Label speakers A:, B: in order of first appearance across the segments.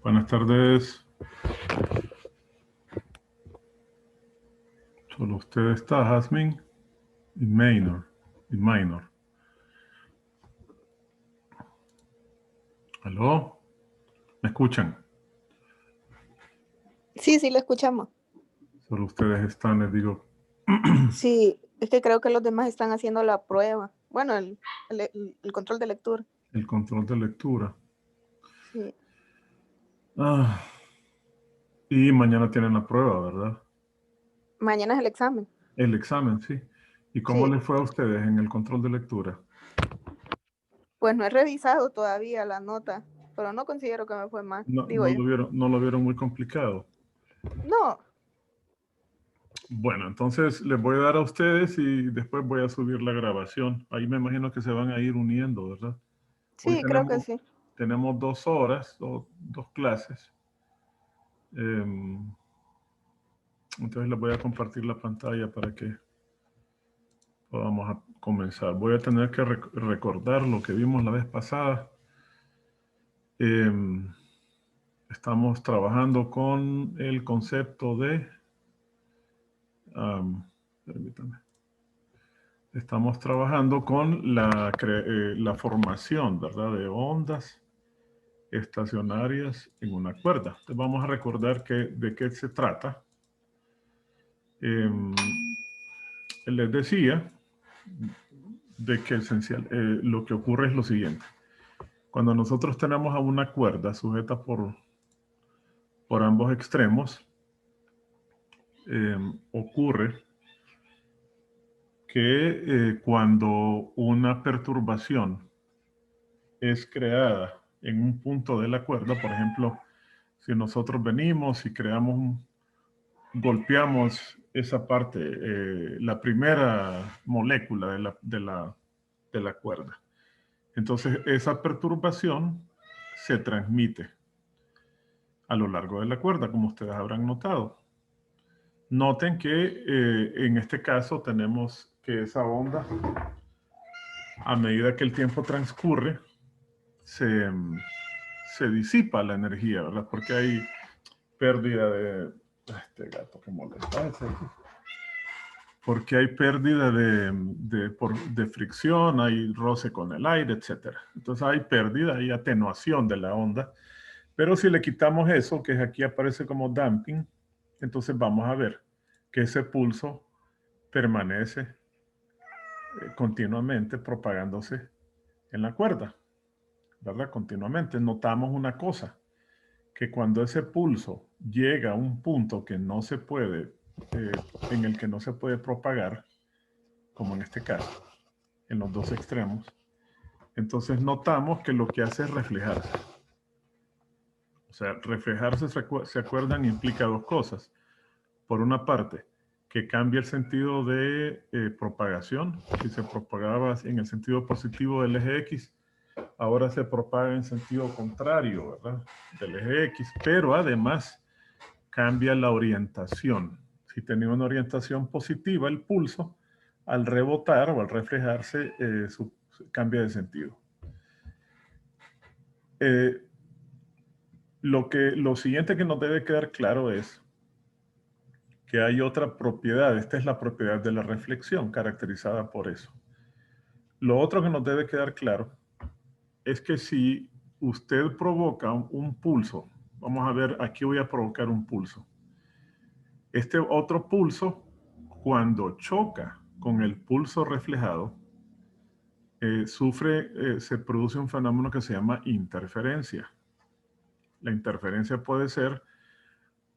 A: Buenas tardes. Solo usted está, Jasmine y Minor. ¿Aló? ¿Me escuchan?
B: Sí, sí, lo escuchamos.
A: Solo ustedes están, les digo,
B: Sí, es que creo que los demás están haciendo la prueba. Bueno, el control de lectura.
A: el control de lectura.
B: Sí.
A: Ah, y mañana tienen la prueba, ¿verdad?
B: Mañana es el examen.
A: El examen, sí. ¿Y cómo
B: Sí.
A: les fue a ustedes en el control de lectura?
B: Pues no he revisado todavía la nota, pero no considero que me fue mal,
A: No,
B: digo yo.
A: no lo vieron muy complicado.
B: No,
A: Bueno, entonces les voy a dar a ustedes y después voy a subir la grabación. Ahí me imagino que se van a ir uniendo, ¿verdad? Hoy
B: sí, creo que sí.
A: tenemos 2 horas, dos clases. Entonces les voy a compartir la pantalla para que podamos comenzar. Voy a tener que recordar lo que vimos la vez pasada. Estamos trabajando con el concepto de... permítame. Estamos trabajando con la formación, ¿verdad?, de ondas estacionarias en una cuerda. Entonces vamos a recordar de qué se trata. Les decía de que lo que ocurre es lo siguiente. Cuando nosotros tenemos a una cuerda sujeta por ambos extremos, ocurre que cuando una perturbación es creada en un punto de la cuerda, por ejemplo, si nosotros venimos y golpeamos esa parte, la primera molécula de la cuerda. Entonces, esa perturbación se transmite a lo largo de la cuerda, como ustedes habrán notado. Noten que en este caso tenemos que esa onda, a medida que el tiempo transcurre, se disipa la energía, ¿verdad? Porque hay pérdida de... Este gato que molesta. Porque hay pérdida de fricción, hay roce con el aire, etc. Entonces hay pérdida, hay atenuación de la onda. Pero si le quitamos eso, que aquí aparece como damping, entonces vamos a ver que ese pulso permanece continuamente propagándose en la cuerda, ¿verdad? Continuamente. Notamos una cosa, que cuando ese pulso llega a un punto que no se puede, en el que no se puede propagar, como en este caso, en los dos extremos, entonces notamos que lo que hace es reflejarse. O sea, reflejarse, ¿se acuerdan? Implica dos cosas. Por una parte, que cambia el sentido de propagación. Si se propagaba en el sentido positivo del eje X, ahora se propaga en sentido contrario, ¿verdad?, del eje X, pero además cambia la orientación. Si tenía una orientación positiva, el pulso, al rebotar o al reflejarse, cambia de sentido. Lo siguiente que nos debe quedar claro es que hay otra propiedad. Esta es la propiedad de la reflexión, caracterizada por eso. Lo otro que nos debe quedar claro es que si usted provoca un pulso, vamos a ver, aquí voy a provocar un pulso. Este otro pulso, cuando choca con el pulso reflejado, se produce un fenómeno que se llama interferencia. La interferencia puede ser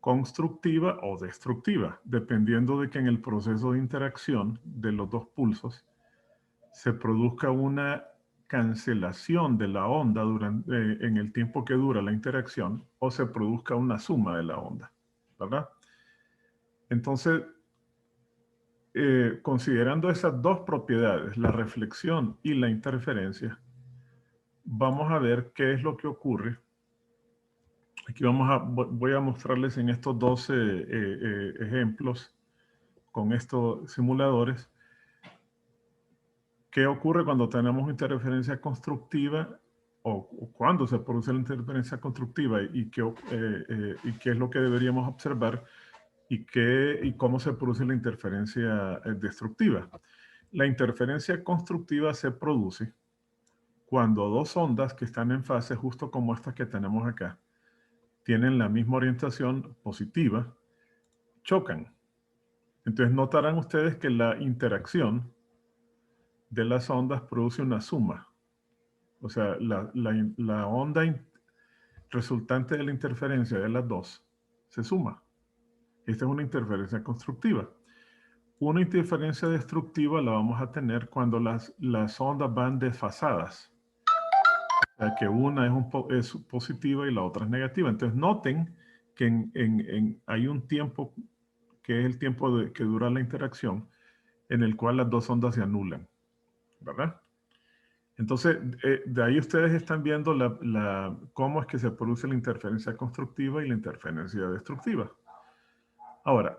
A: constructiva o destructiva, dependiendo de que en el proceso de interacción de los dos pulsos se produzca una cancelación de la onda en el tiempo que dura la interacción, o se produzca una suma de la onda, ¿verdad? Entonces, considerando esas dos propiedades, la reflexión y la interferencia, vamos a ver qué es lo que ocurre. Aquí voy a mostrarles en estos dos ejemplos, con estos simuladores, qué ocurre cuando tenemos interferencia constructiva o cuándo se produce la interferencia constructiva y qué es lo que deberíamos observar y cómo se produce la interferencia destructiva. La interferencia constructiva se produce cuando dos ondas que están en fase, justo como estas que tenemos acá, tienen la misma orientación positiva, chocan. Entonces notarán ustedes que la interacción de las ondas produce una suma. O sea, la onda resultante de la interferencia de las dos se suma. Esta es una interferencia constructiva. Una interferencia destructiva la vamos a tener cuando las ondas van desfasadas. O sea, que una es positiva y la otra es negativa. Entonces noten que hay un tiempo que es el tiempo que dura la interacción en el cual las dos ondas se anulan, ¿verdad? Entonces, de ahí ustedes están viendo cómo es que se produce la interferencia constructiva y la interferencia destructiva. Ahora,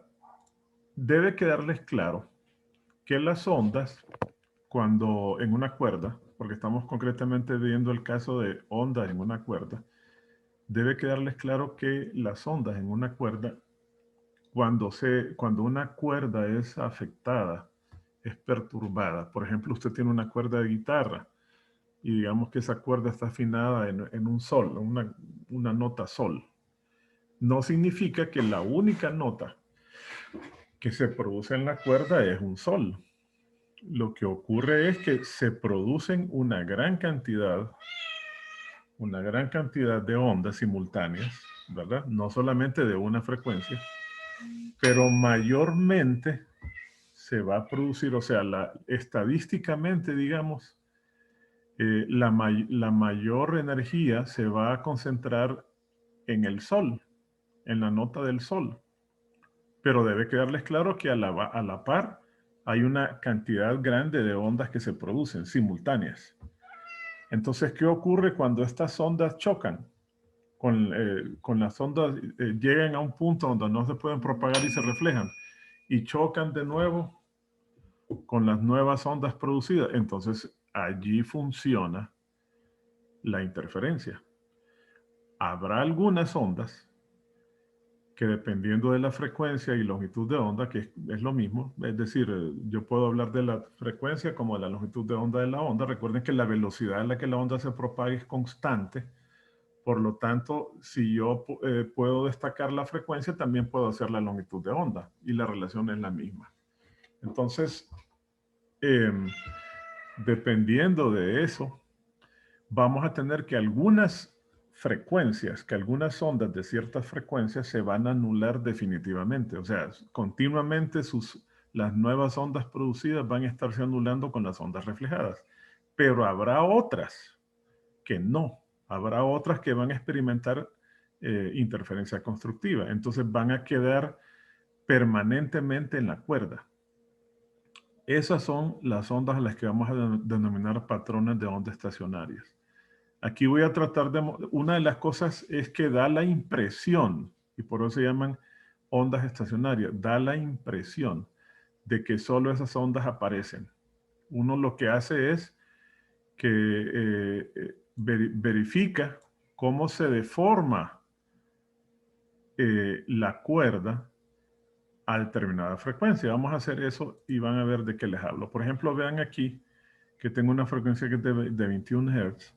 A: debe quedarles claro que las ondas, cuando en una cuerda, porque estamos concretamente viendo el caso de ondas en una cuerda, debe quedarles claro que las ondas en una cuerda, cuando una cuerda es afectada, es perturbada. Por ejemplo, usted tiene una cuerda de guitarra y digamos que esa cuerda está afinada en un sol, una nota sol. No significa que la única nota que se produce en la cuerda es un sol. Lo que ocurre es que se producen una gran cantidad de ondas simultáneas, ¿verdad? No solamente de una frecuencia, pero mayormente se va a producir, o sea, estadísticamente, digamos, la mayor energía se va a concentrar en el sol, en la nota del sol. Pero debe quedarles claro que a la par hay una cantidad grande de ondas que se producen simultáneas. Entonces, ¿qué ocurre cuando estas ondas chocan? Con las ondas llegan a un punto donde no se pueden propagar y se reflejan y chocan de nuevo con las nuevas ondas producidas. Entonces, allí funciona la interferencia. Habrá algunas ondas que dependiendo de la frecuencia y longitud de onda, que es lo mismo, es decir, yo puedo hablar de la frecuencia como de la longitud de onda de la onda. Recuerden que la velocidad en la que la onda se propaga es constante. Por lo tanto, si yo puedo destacar la frecuencia, también puedo hacer la longitud de onda y la relación es la misma. Entonces, dependiendo de eso, vamos a tener que algunas frecuencias, que algunas ondas de ciertas frecuencias se van a anular definitivamente. O sea, continuamente las nuevas ondas producidas van a estarse anulando con las ondas reflejadas. Pero habrá otras que no. Habrá otras que van a experimentar interferencia constructiva. Entonces van a quedar permanentemente en la cuerda. Esas son las ondas a las que vamos a denominar patrones de ondas estacionarias. Aquí voy a tratar de... Una de las cosas es que da la impresión, y por eso se llaman ondas estacionarias, da la impresión de que solo esas ondas aparecen. Uno lo que hace es que verifica cómo se deforma la cuerda a determinada frecuencia. Vamos a hacer eso y van a ver de qué les hablo. Por ejemplo, vean aquí que tengo una frecuencia que es de 21 Hz,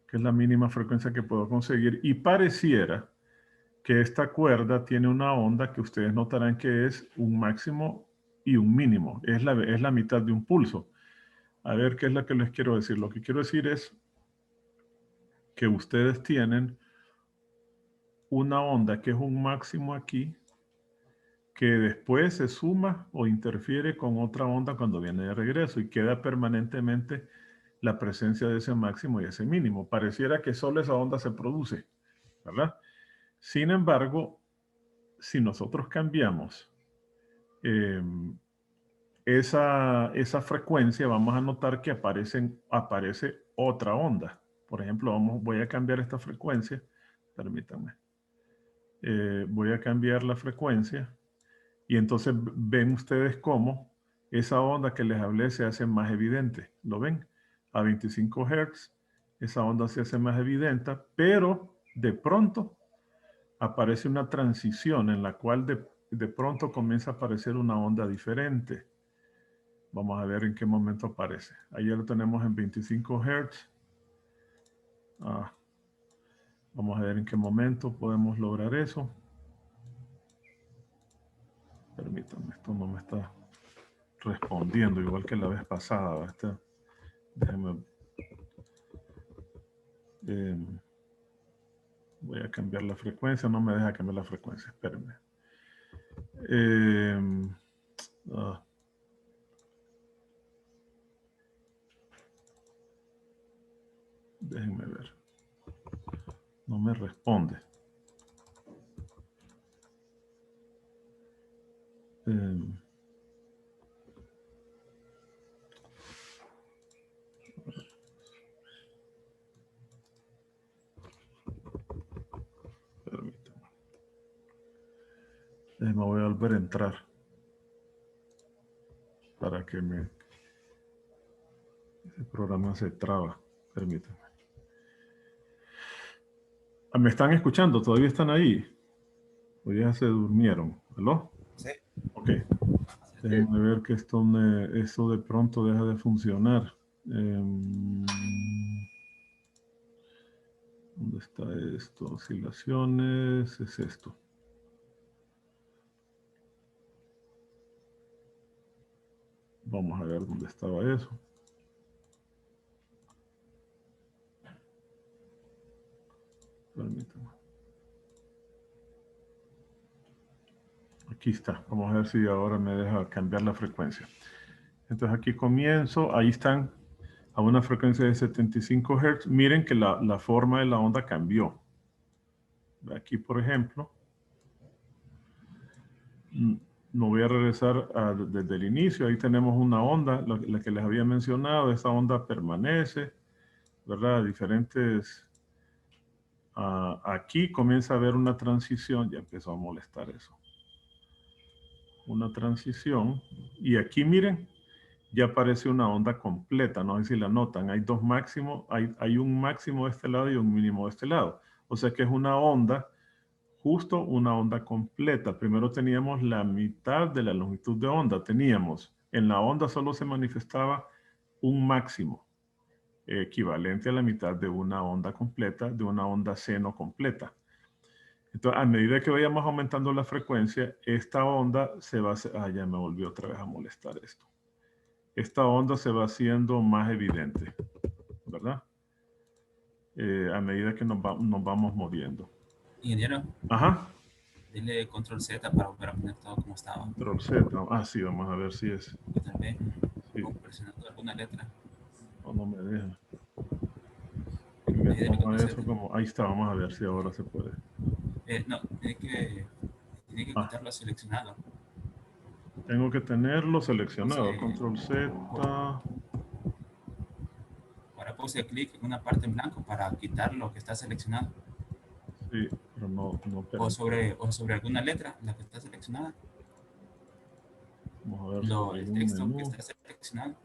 A: que es la mínima frecuencia que puedo conseguir, y pareciera que esta cuerda tiene una onda que ustedes notarán que es un máximo y un mínimo. Es la mitad de un pulso. A ver qué es lo que les quiero decir. Lo que quiero decir es que ustedes tienen una onda que es un máximo aquí, que después se suma o interfiere con otra onda cuando viene de regreso y queda permanentemente la presencia de ese máximo y ese mínimo. Pareciera que solo esa onda se produce, ¿verdad? Sin embargo, si nosotros cambiamos esa frecuencia, vamos a notar que aparece otra onda. Por ejemplo, voy a cambiar esta frecuencia. Permítanme. Voy a cambiar la frecuencia y entonces ven ustedes cómo esa onda que les hablé se hace más evidente. ¿Lo ven? A 25 Hz esa onda se hace más evidente, pero de pronto aparece una transición en la cual de pronto comienza a aparecer una onda diferente. Vamos a ver en qué momento aparece. Ayer lo tenemos en 25 Hz. Vamos a ver en qué momento podemos lograr eso. Permítanme, esto no me está respondiendo igual que la vez pasada. Déjenme. Voy a cambiar la frecuencia. No me deja cambiar la frecuencia. Espérenme. Déjenme ver. No me responde. Permítame. Me voy a volver a entrar para que ese programa se traba. Permítame. ¿Me están escuchando? ¿Todavía están ahí? ¿O ya se durmieron? ¿Aló?
C: Sí.
A: Ok. Déjenme ver que esto de pronto deja de funcionar. ¿Dónde está esto? Oscilaciones. Es esto. Vamos a ver dónde estaba eso. Permítame. Aquí está. Vamos a ver si ahora me deja cambiar la frecuencia. Entonces aquí comienzo. Ahí están a una frecuencia de 75 Hz. Miren que la forma de la onda cambió. Aquí, por ejemplo, no voy a regresar desde el inicio. Ahí tenemos una onda, la que les había mencionado. Esa onda permanece, ¿verdad? Diferentes... aquí comienza a haber una transición. Ya empezó a molestar eso. Una transición. Y aquí, miren, ya aparece una onda completa. No sé si la notan. Hay dos máximos. Hay un máximo de este lado y un mínimo de este lado. O sea que es una onda... justo una onda completa. Primero teníamos la mitad de la longitud de onda. En la onda solo se manifestaba un máximo, equivalente a la mitad de una onda completa, de una onda seno completa. Entonces, a medida que vayamos aumentando la frecuencia, esta onda se va a hacer... ya me volvió otra vez a molestar esto. Esta onda se va haciendo más evidente, ¿verdad? A medida que nos vamos moviendo.
C: Ingeniero.
A: Ajá.
C: Dile control Z para volver a poner todo como estaba.
A: Control Z. Sí, vamos a ver si es.
C: Tal vez
A: sí.
C: presionando alguna letra.
A: No me deja. Que me ponga eso como... Ahí está, vamos a ver si ahora se puede.
C: No, tiene que quitarlo seleccionado.
A: Tengo que tenerlo seleccionado. Control Z.
C: Ahora puse clic en una parte en blanco para quitar lo que está seleccionado.
A: Sí, pero no
C: o sobre alguna letra, la que está seleccionada.
A: Vamos a ver
C: el texto menú que está seleccionado.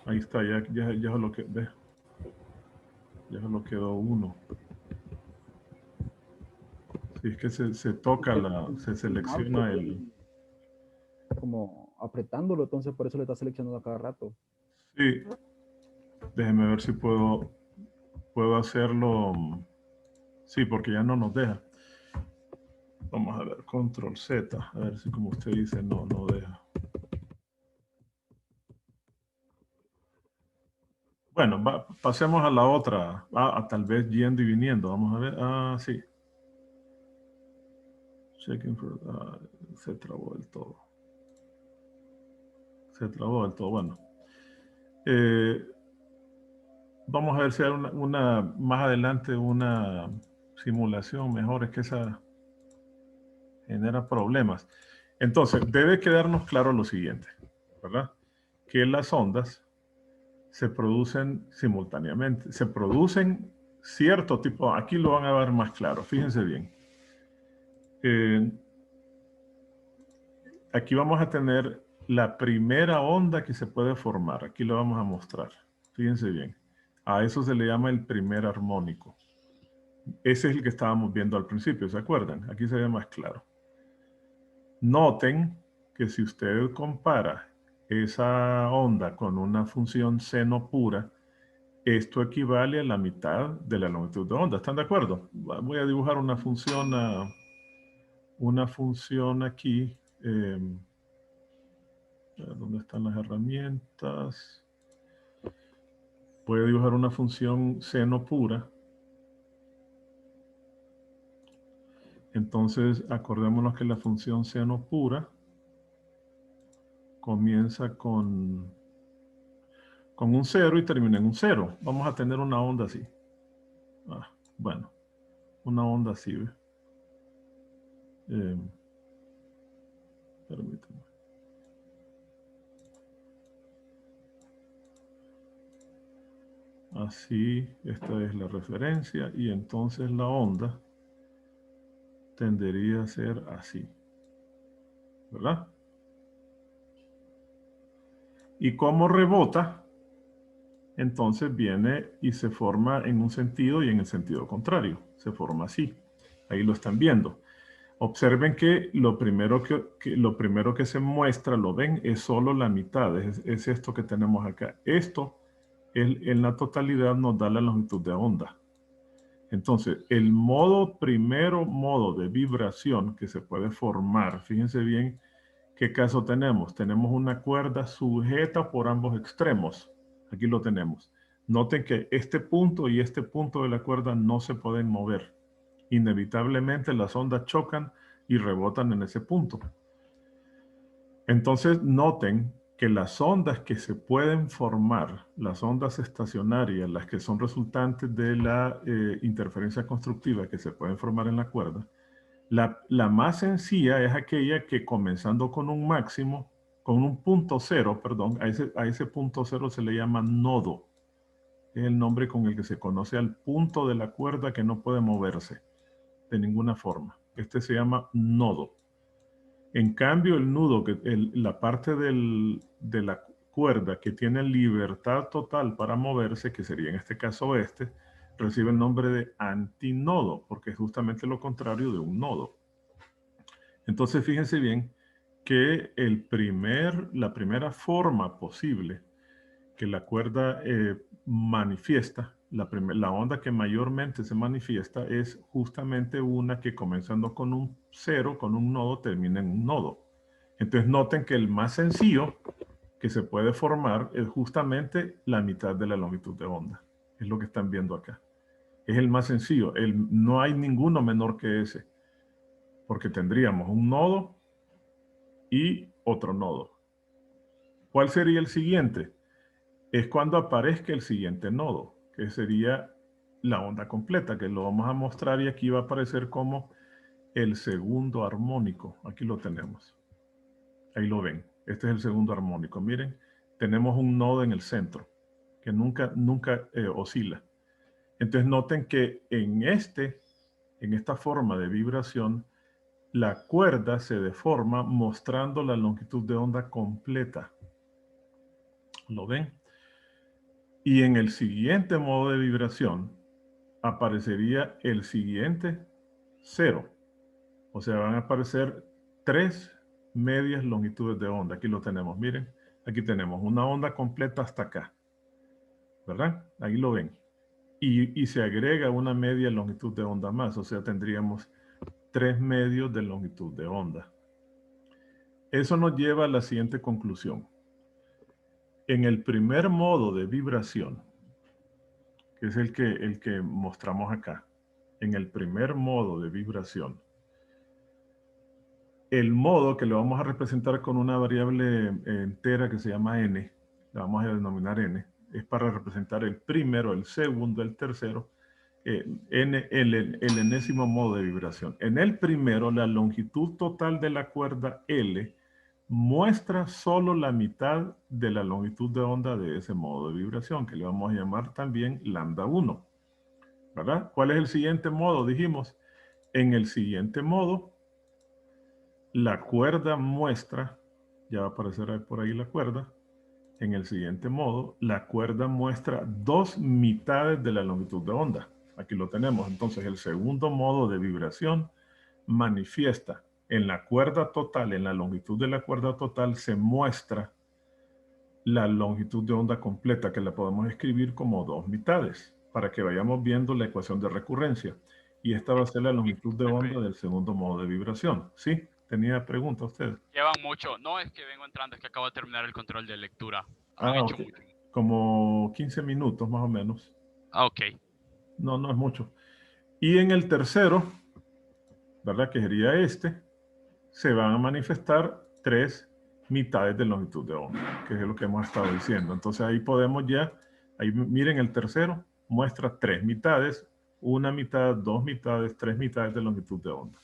A: Ahí está, ya lo que ve. Ya lo quedó uno. Sí, es que se toca se selecciona el...
D: Como apretándolo, entonces por eso le está seleccionando a cada rato.
A: Sí. Déjeme ver si puedo hacerlo. Sí, porque ya no nos deja. Vamos a ver, control Z. A ver si como usted dice, no deja. Bueno, pasemos a la otra. Tal vez yendo y viniendo. Vamos a ver. Sí. Checking for... se trabó del todo. Bueno. Vamos a ver si hay más adelante una simulación mejor. Es que esa genera problemas. Entonces, debe quedarnos claro lo siguiente, ¿verdad? Que las ondas se producen simultáneamente. Se producen cierto tipo... Aquí lo van a ver más claro. Fíjense bien. Aquí vamos a tener la primera onda que se puede formar. Aquí lo vamos a mostrar. Fíjense bien. A eso se le llama el primer armónico. Ese es el que estábamos viendo al principio, ¿se acuerdan? Aquí se ve más claro. Noten que si usted compara esa onda con una función seno pura, esto equivale a la mitad de la longitud de onda. ¿Están de acuerdo? Voy a dibujar una función aquí. ¿Dónde están las herramientas? Voy a dibujar una función seno pura. Entonces, acordémonos que la función seno pura comienza con un 0 y termina en un 0. Vamos a tener una onda así. Bueno, una onda así, ¿ve? Permítanme. Así, esta es la referencia y entonces la onda tendería a ser así, ¿verdad? Y como rebota, entonces viene y se forma en un sentido y en el sentido contrario. Se forma así. Ahí lo están viendo. Observen que lo primero que se muestra, lo ven, es solo la mitad. Es esto que tenemos acá. Esto, en la totalidad, nos da la longitud de onda. Entonces, el primero modo de vibración que se puede formar, fíjense bien qué caso tenemos. Tenemos una cuerda sujeta por ambos extremos. Aquí lo tenemos. Noten que este punto y este punto de la cuerda no se pueden mover. Inevitablemente las ondas chocan y rebotan en ese punto. Entonces noten que las ondas que se pueden formar, las ondas estacionarias, las que son resultantes de la interferencia constructiva que se pueden formar en la cuerda, la más sencilla es aquella que comenzando con un máximo, con un punto cero, perdón, a ese punto cero se le llama nodo. Es el nombre con el que se conoce al punto de la cuerda que no puede moverse de ninguna forma. Este se llama nodo. En cambio, el nudo, la parte de la cuerda que tiene libertad total para moverse, que sería en este caso recibe el nombre de antinodo, porque es justamente lo contrario de un nodo. Entonces, fíjense bien que la primera forma posible que la cuerda manifiesta, la onda que mayormente se manifiesta es justamente una que comenzando con un 0, con un nodo, termina en un nodo. Entonces noten que el más sencillo que se puede formar es justamente la mitad de la longitud de onda. Es lo que están viendo acá. Es el más sencillo. No hay ninguno menor que ese. Porque tendríamos un nodo y otro nodo. ¿Cuál sería el siguiente? Es cuando aparezca el siguiente nodo, que sería la onda completa, que lo vamos a mostrar y aquí va a aparecer como el segundo armónico. Aquí lo tenemos. Ahí lo ven. Este es el segundo armónico. Miren, tenemos un nodo en el centro, que nunca oscila. Entonces noten que en esta forma de vibración, la cuerda se deforma mostrando la longitud de onda completa. ¿Lo ven? Y en el siguiente modo de vibración aparecería el siguiente 0. O sea, van a aparecer 3 medias longitudes de onda. Aquí lo tenemos, miren. Aquí tenemos una onda completa hasta acá. ¿Verdad? Ahí lo ven. Y se agrega una media longitud de onda más. O sea, tendríamos 3 medios de longitud de onda. Eso nos lleva a la siguiente conclusión. En el primer modo de vibración, que es el que mostramos acá, en el primer modo de vibración, el modo que lo vamos a representar con una variable entera que se llama n, la vamos a denominar n, es para representar el primero, el segundo, el tercero, el enésimo modo de vibración. En el primero, la longitud total de la cuerda L muestra solo la mitad de la longitud de onda de ese modo de vibración, que le vamos a llamar también lambda 1. ¿Verdad? ¿Cuál es el siguiente modo? Dijimos, en el siguiente modo, la cuerda muestra, ya va a aparecer por ahí la cuerda, en el siguiente modo, la cuerda muestra 2 mitades de la longitud de onda. Aquí lo tenemos. Entonces, el segundo modo de vibración manifiesta en la cuerda total, en la longitud de la cuerda total, se muestra la longitud de onda completa, que la podemos escribir como 2 mitades, para que vayamos viendo la ecuación de recurrencia. Y esta va a ser la longitud de onda del segundo modo de vibración. ¿Sí? ¿Tenía pregunta usted?
E: Llevan mucho. No es que vengo entrando, es que acabo de terminar el control de lectura. Han
A: Ah,
E: hecho
A: ok.
E: mucho.
A: Como 15 minutos más o menos.
E: Ah, ok.
A: No, no es mucho. Y en el tercero, ¿verdad? Que sería este, se van a manifestar 3 mitades de longitud de onda, que es lo que hemos estado diciendo. Entonces ahí podemos ya, ahí miren el tercero, muestra 3 mitades, 1 mitad, 2 mitades, 3 mitades de longitud de onda.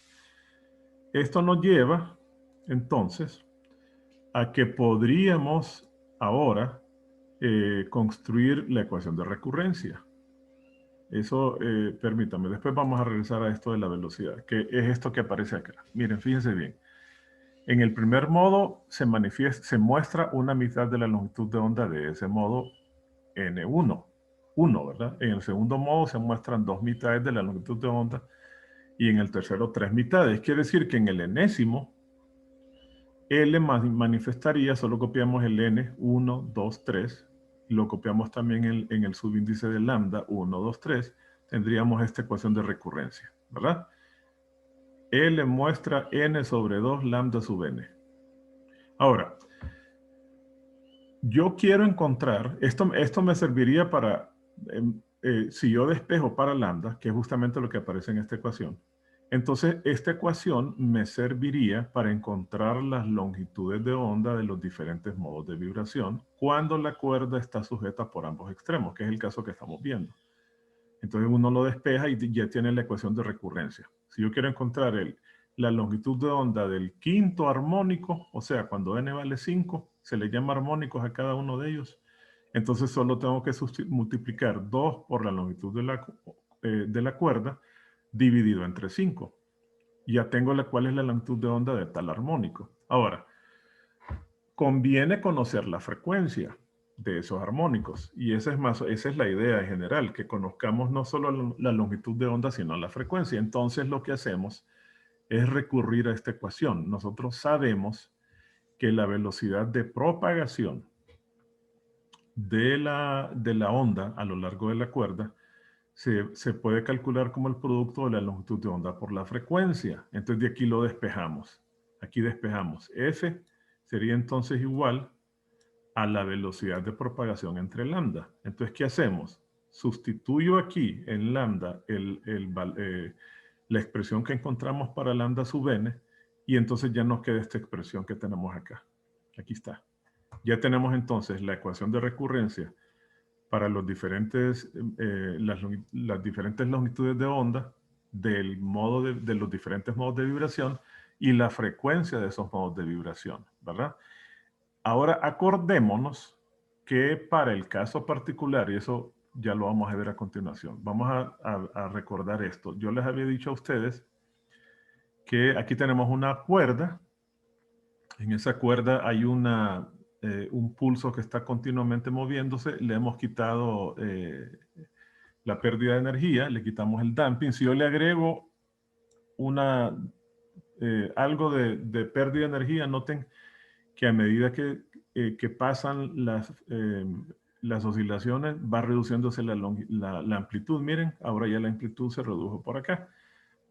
A: Esto nos lleva, entonces, a que podríamos ahora construir la ecuación de recurrencia. Eso, permítame, después vamos a regresar a esto de la velocidad, que es esto que aparece acá. Miren, fíjense bien. En el primer modo se muestra una mitad de la longitud de onda de ese modo N1, 1, ¿verdad? En el segundo modo se muestran 2 mitades de la longitud de onda y en el tercero 3 mitades. Quiere decir que en el enésimo, L manifestaría, solo copiamos el N, 1, 2, 3, y lo copiamos también en el subíndice de lambda, 1, 2, 3, tendríamos esta ecuación de recurrencia, ¿verdad? L muestra N sobre 2 lambda sub N. Ahora, yo quiero encontrar, esto me serviría para, si yo despejo para lambda, que es justamente lo que aparece en esta ecuación, entonces esta ecuación me serviría para encontrar las longitudes de onda de los diferentes modos de vibración cuando la cuerda está sujeta por ambos extremos, que es el caso que estamos viendo. Entonces uno lo despeja y ya tiene la ecuación de recurrencia. Si yo quiero encontrar la longitud de onda del quinto armónico, o sea, cuando n vale 5, se le llama armónicos a cada uno de ellos. Entonces solo tengo que multiplicar 2 por la longitud de la cuerda dividido entre 5. Ya tengo cuál es la longitud de onda de tal armónico. Ahora, conviene conocer la frecuencia de esos armónicos. Y esa es la idea en general, que conozcamos no solo la longitud de onda, sino la frecuencia. Entonces lo que hacemos es recurrir a esta ecuación. Nosotros sabemos que la velocidad de propagación de la onda a lo largo de la cuerda se puede calcular como el producto de la longitud de onda por la frecuencia. Entonces de aquí lo despejamos. Aquí despejamos. F sería entonces igual a la velocidad de propagación entre lambda. Entonces, ¿qué hacemos? Sustituyo aquí en lambda la expresión que encontramos para lambda sub n y entonces ya nos queda esta expresión que tenemos acá. Aquí está. Ya tenemos entonces la ecuación de recurrencia para las diferentes longitudes de onda de los diferentes modos de vibración y la frecuencia de esos modos de vibración, ¿verdad? Ahora acordémonos que para el caso particular, y eso ya lo vamos a ver a continuación, vamos a recordar esto. Yo les había dicho a ustedes que aquí tenemos una cuerda. En esa cuerda hay un pulso que está continuamente moviéndose. Le hemos quitado la pérdida de energía, le quitamos el damping. Si yo le agrego algo de pérdida de energía, noten que a medida que pasan las oscilaciones va reduciéndose la amplitud. Miren, ahora ya la amplitud se redujo por acá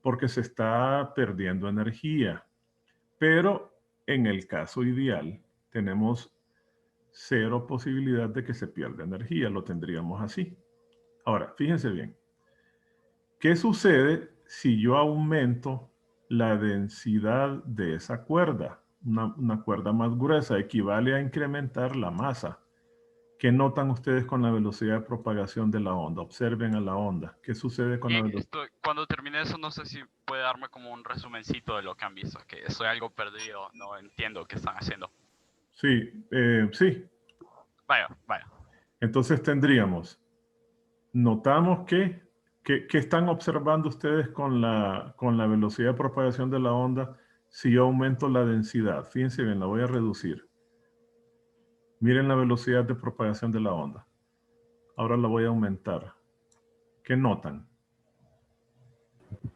A: porque se está perdiendo energía. Pero en el caso ideal tenemos 0 posibilidad de que se pierda energía. Lo tendríamos así. Ahora, fíjense bien. ¿Qué sucede si yo aumento la densidad de esa cuerda? Una cuerda más gruesa equivale a incrementar la masa. ¿Qué notan ustedes con la velocidad de propagación de la onda? Observen a la onda. ¿Qué sucede con la velocidad?
E: Cuando termine eso, no sé si puede darme como un resumencito de lo que han visto, que soy algo perdido, no entiendo qué están haciendo.
A: Sí, sí.
E: Vaya.
A: Entonces tendríamos, notamos que están observando ustedes con la velocidad de propagación de la onda si yo aumento la densidad. Fíjense bien, la voy a reducir. Miren la velocidad de propagación de la onda. Ahora la voy a aumentar. ¿Qué notan?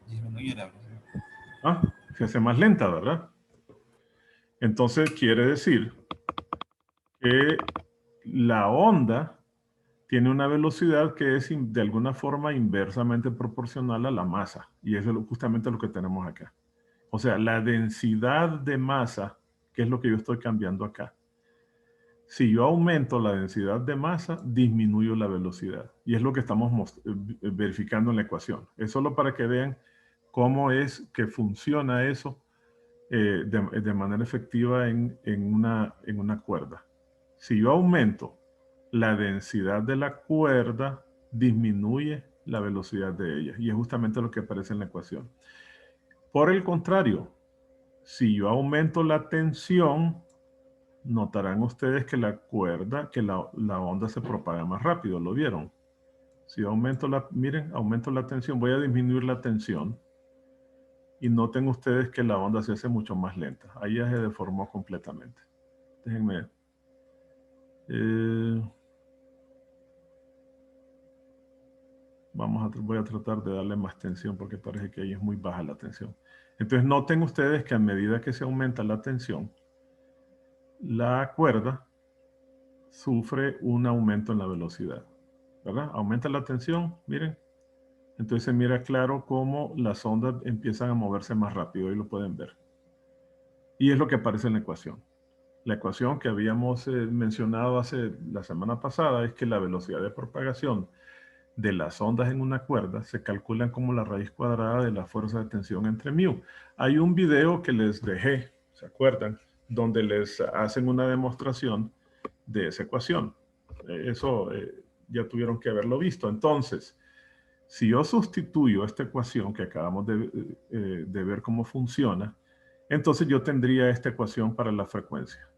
C: Disminuye la velocidad.
A: Ah, se hace más lenta, ¿verdad? Entonces quiere decir que la onda tiene una velocidad que es de alguna forma inversamente proporcional a la masa. Y eso es justamente lo que tenemos acá. O sea, la densidad de masa, que es lo que yo estoy cambiando acá. Si yo aumento la densidad de masa, disminuyo la velocidad. Y es lo que estamos verificando en la ecuación. Es solo para que vean cómo es que funciona eso de manera efectiva en una cuerda. Si yo aumento la densidad de la cuerda, disminuye la velocidad de ella. Y es justamente lo que aparece en la ecuación. Por el contrario, si yo aumento la tensión, notarán ustedes que la cuerda, que la onda se propaga más rápido. ¿Lo vieron? Si yo aumento miren, aumento la tensión, voy a disminuir la tensión. Y noten ustedes que la onda se hace mucho más lenta. Ahí ya se deformó completamente. Déjenme. Voy a tratar de darle más tensión porque parece que ahí es muy baja la tensión. Entonces noten ustedes que a medida que se aumenta la tensión, la cuerda sufre un aumento en la velocidad. ¿Verdad? Aumenta la tensión, miren. Entonces se mira claro cómo las ondas empiezan a moverse más rápido. Ahí lo pueden ver. Y es lo que aparece en la ecuación. La ecuación que habíamos mencionado la semana pasada es que la velocidad de propagación de las ondas en una cuerda se calculan como la raíz cuadrada de la fuerza de tensión entre μ. Hay un video que les dejé, ¿se acuerdan? Donde les hacen una demostración de esa ecuación. Eso ya tuvieron que haberlo visto. Entonces, si yo sustituyo esta ecuación que acabamos de ver cómo funciona, entonces yo tendría esta ecuación para la frecuencia.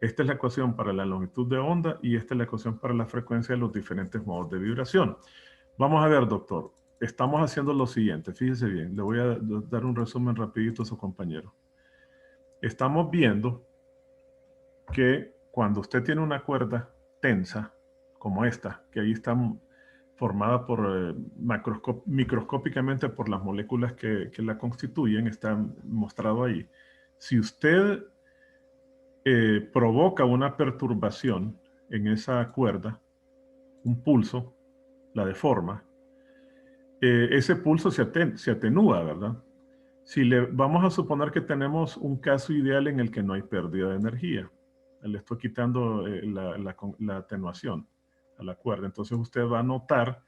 A: Esta es la ecuación para la longitud de onda y esta es la ecuación para la frecuencia de los diferentes modos de vibración. Vamos a ver, doctor. Estamos haciendo lo siguiente. Fíjese bien. Le voy a dar un resumen rapidito a su compañero. Estamos viendo que cuando usted tiene una cuerda tensa, como esta, que ahí está formada por microscópicamente por las moléculas que la constituyen, está mostrado ahí. Si usted provoca una perturbación en esa cuerda, un pulso, la deforma, ese pulso se atenúa, ¿verdad? Vamos a suponer que tenemos un caso ideal en el que no hay pérdida de energía. Le estoy quitando la atenuación a la cuerda. Entonces usted va a notar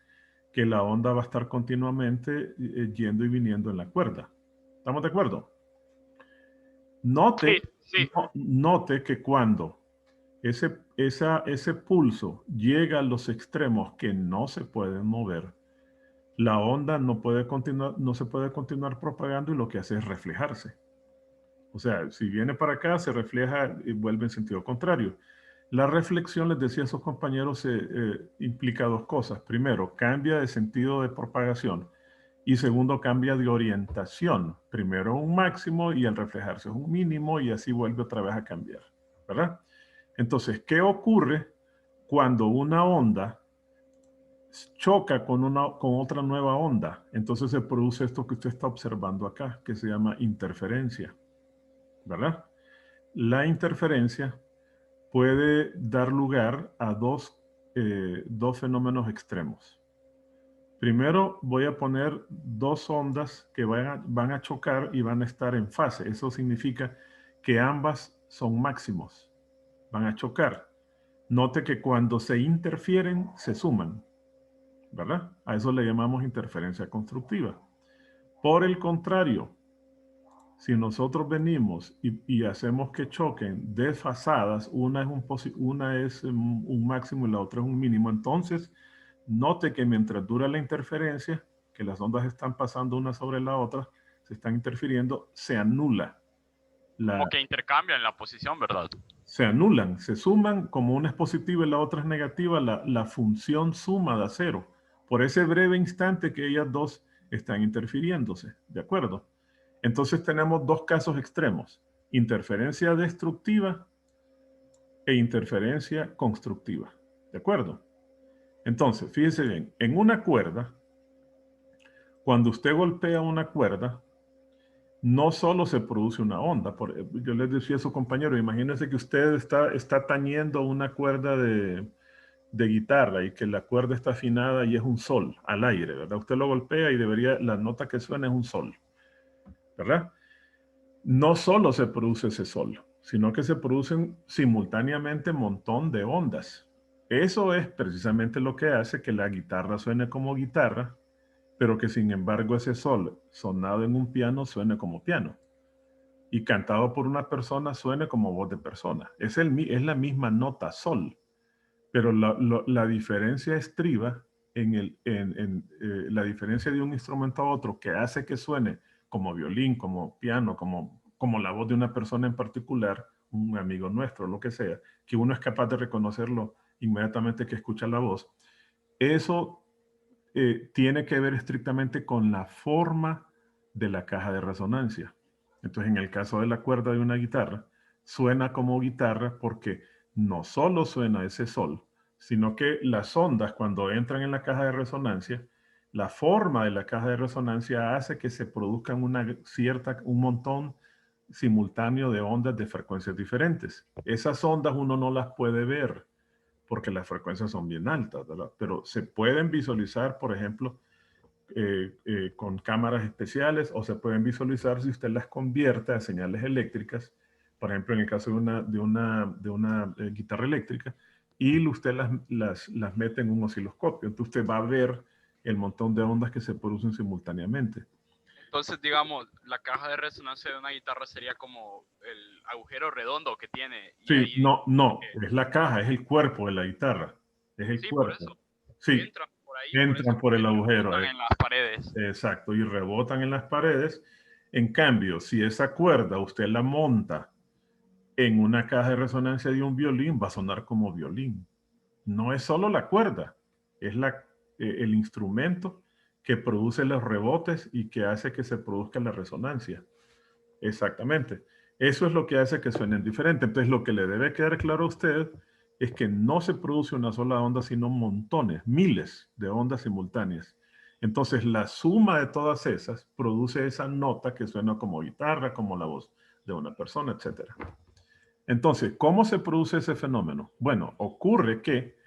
A: que la onda va a estar continuamente yendo y viniendo en la cuerda. ¿Estamos de acuerdo? Note,
E: Sí.
A: note que cuando ese pulso llega a los extremos que no se pueden mover, la onda no se puede continuar propagando y lo que hace es reflejarse. O sea, si viene para acá, se refleja y vuelve en sentido contrario. La reflexión, les decía a sus compañeros, implica dos cosas. Primero, cambia de sentido de propagación. Y segundo, cambia de orientación. Primero un máximo y al reflejarse es un mínimo y así vuelve otra vez a cambiar. ¿Verdad? Entonces, ¿qué ocurre cuando una onda choca con otra nueva onda? Entonces se produce esto que usted está observando acá, que se llama interferencia. ¿Verdad? La interferencia puede dar lugar a dos fenómenos extremos. Primero voy a poner dos ondas que van a chocar y van a estar en fase. Eso significa que ambas son máximos. Van a chocar. Note que cuando se interfieren, se suman. ¿Verdad? A eso le llamamos interferencia constructiva. Por el contrario, si nosotros venimos y hacemos que choquen desfasadas, una es un máximo y la otra es un mínimo, entonces note que mientras dura la interferencia, que las ondas están pasando una sobre la otra, se están interfiriendo, se anula.
E: Como que intercambian la posición, ¿verdad?
A: Se anulan, se suman, como una es positiva y la otra es negativa, la función suma da cero. Por ese breve instante que ellas dos están interfiriéndose, ¿de acuerdo? Entonces tenemos dos casos extremos, interferencia destructiva e interferencia constructiva. ¿De acuerdo? Entonces, fíjese bien, en una cuerda, cuando usted golpea una cuerda, no solo se produce una onda. Yo les decía a su compañero, imagínense que usted está tañendo una cuerda de guitarra y que la cuerda está afinada y es un sol al aire, ¿verdad? Usted lo golpea y la nota que suena es un sol, ¿verdad? No solo se produce ese sol, sino que se producen simultáneamente un montón de ondas. Eso es precisamente lo que hace que la guitarra suene como guitarra, pero que sin embargo ese sol sonado en un piano suene como piano y cantado por una persona suene como voz de persona. Es la misma nota sol, pero la diferencia estriba en la diferencia de un instrumento a otro que hace que suene como violín, como piano, como la voz de una persona en particular, un amigo nuestro, lo que sea, que uno es capaz de reconocerlo inmediatamente que escucha la voz. Eso tiene que ver estrictamente con la forma de la caja de resonancia. Entonces, en el caso de la cuerda de una guitarra, suena como guitarra porque no solo suena ese sol, sino que las ondas cuando entran en la caja de resonancia, la forma de la caja de resonancia hace que se produzcan un montón simultáneo de ondas de frecuencias diferentes. Esas ondas uno no las puede ver porque las frecuencias son bien altas, ¿verdad? Pero se pueden visualizar, por ejemplo, con cámaras especiales o se pueden visualizar si usted las convierte a señales eléctricas, por ejemplo, en el caso de una guitarra eléctrica, y usted las mete en un osciloscopio. Entonces usted va a ver el montón de ondas que se producen simultáneamente.
E: Entonces, digamos, la caja de resonancia de una guitarra sería como el agujero redondo que tiene. Y
A: Sí,
E: ahí,
A: no, es la caja, es el cuerpo de la guitarra, es el
E: sí, por
A: cuerpo.
E: eso.
A: Sí,
E: Entran por ahí, por eso
A: entran por el agujero.
E: rebotan en las paredes.
A: Exacto, y rebotan en las paredes. En cambio, si esa cuerda usted la monta en una caja de resonancia de un violín, va a sonar como violín. No es solo la cuerda, es el instrumento que produce los rebotes y que hace que se produzca la resonancia. Exactamente. Eso es lo que hace que suenen diferente. Entonces, lo que le debe quedar claro a usted es que no se produce una sola onda, sino montones, miles de ondas simultáneas. Entonces, la suma de todas esas produce esa nota que suena como guitarra, como la voz de una persona, etc. Entonces, ¿cómo se produce ese fenómeno? Bueno, ocurre que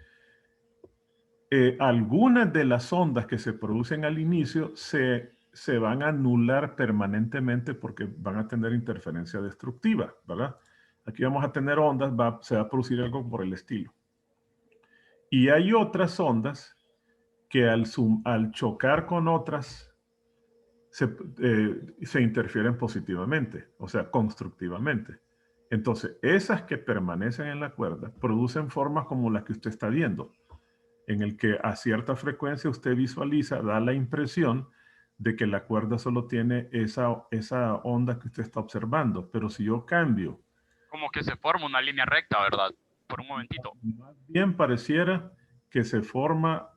A: algunas de las ondas que se producen al inicio se van a anular permanentemente porque van a tener interferencia destructiva, ¿verdad? Aquí vamos a tener ondas, se va a producir algo por el estilo. Y hay otras ondas que al chocar con otras se interfieren positivamente, o sea, constructivamente. Entonces, esas que permanecen en la cuerda producen formas como las que usted está viendo, en el que a cierta frecuencia usted visualiza, da la impresión de que la cuerda solo tiene esa onda que usted está observando. Pero si yo cambio,
E: Como que se forma una línea recta, ¿verdad? Por un momentito.
A: más bien pareciera que se forma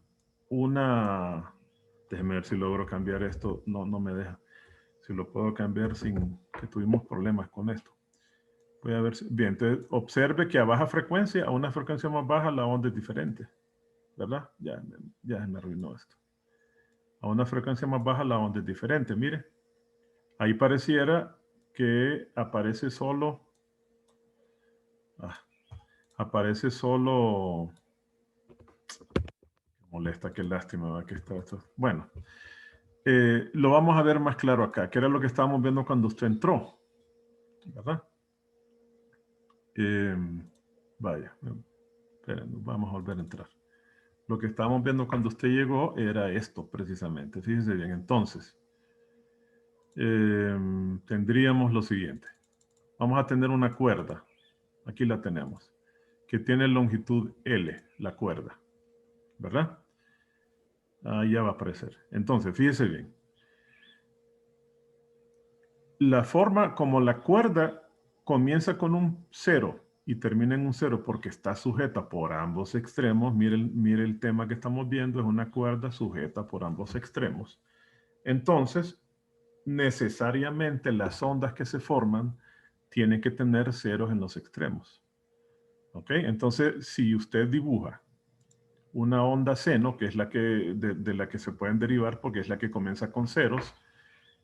A: una... Déjeme ver si logro cambiar esto. No me deja. Si lo puedo cambiar sin que tuvimos problemas con esto. Voy a ver si... Bien, entonces observe que a baja frecuencia, a una frecuencia más baja, la onda es diferente. ¿Verdad? Ya me arruinó esto. A una frecuencia más baja la onda es diferente. Mire, ahí pareciera que aparece solo... aparece solo... Molesta, qué lástima, ¿verdad? Que está esto. Bueno, lo vamos a ver más claro acá, que era lo que estábamos viendo cuando usted entró. ¿Verdad? Vaya, esperen, vamos a volver a entrar. Lo que estábamos viendo cuando usted llegó era esto precisamente. Fíjense bien, entonces, tendríamos lo siguiente. Vamos a tener una cuerda, aquí la tenemos, que tiene longitud L, la cuerda, ¿verdad? Ahí ya va a aparecer. Entonces, fíjese bien. La forma como la cuerda comienza con un 0 y termina en un 0 porque está sujeta por ambos extremos. Mire el tema que estamos viendo, es una cuerda sujeta por ambos extremos. Entonces, necesariamente las ondas que se forman tienen que tener ceros en los extremos. ¿Ok? Entonces, si usted dibuja una onda seno, que es la que, de la que se pueden derivar porque es la que comienza con ceros,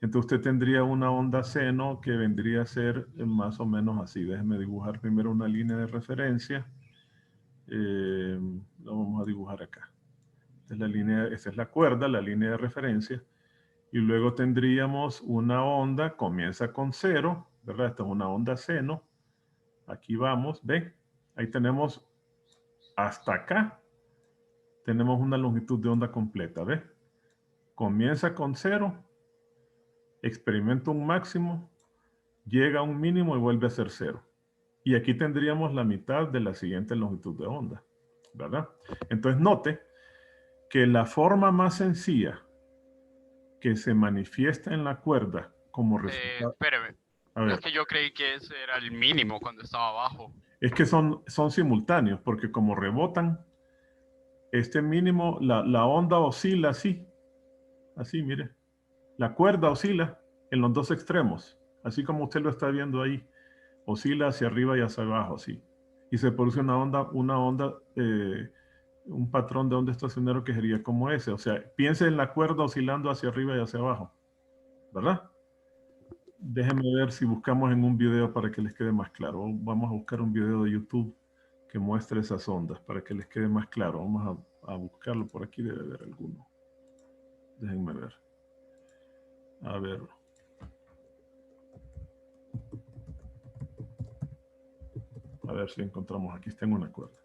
A: entonces usted tendría una onda seno que vendría a ser más o menos así. Déjeme dibujar primero una línea de referencia. Lo vamos a dibujar acá. Esta es la línea, esta es la cuerda, la línea de referencia. Y luego tendríamos una onda, comienza con 0, ¿verdad? Esta es una onda seno. Aquí vamos, ¿ven? Ahí tenemos hasta acá. Tenemos una longitud de onda completa, ¿ves? Comienza con 0, experimenta un máximo, llega a un mínimo y vuelve a ser 0. Y aquí tendríamos la mitad de la siguiente longitud de onda, ¿verdad? Entonces note que la forma más sencilla que se manifiesta en la cuerda como resultado...
E: Espéreme.
A: A
E: Es
A: ver,
E: que yo creí que ese era el mínimo cuando estaba abajo.
A: es que son simultáneos, porque como rebotan, este mínimo, la onda oscila así, mire. La cuerda oscila en los dos extremos, así como usted lo está viendo ahí. Oscila hacia arriba y hacia abajo, así. Y se produce una onda, un patrón de onda estacionario que sería como ese. O sea, piense en la cuerda oscilando hacia arriba y hacia abajo, ¿verdad? Déjenme ver si buscamos en un video para que les quede más claro. Vamos a buscar un video de YouTube que muestre esas ondas para que les quede más claro. Vamos a buscarlo por aquí, debe haber alguno. Déjenme ver. A ver. A ver si encontramos. Aquí tengo una cuerda.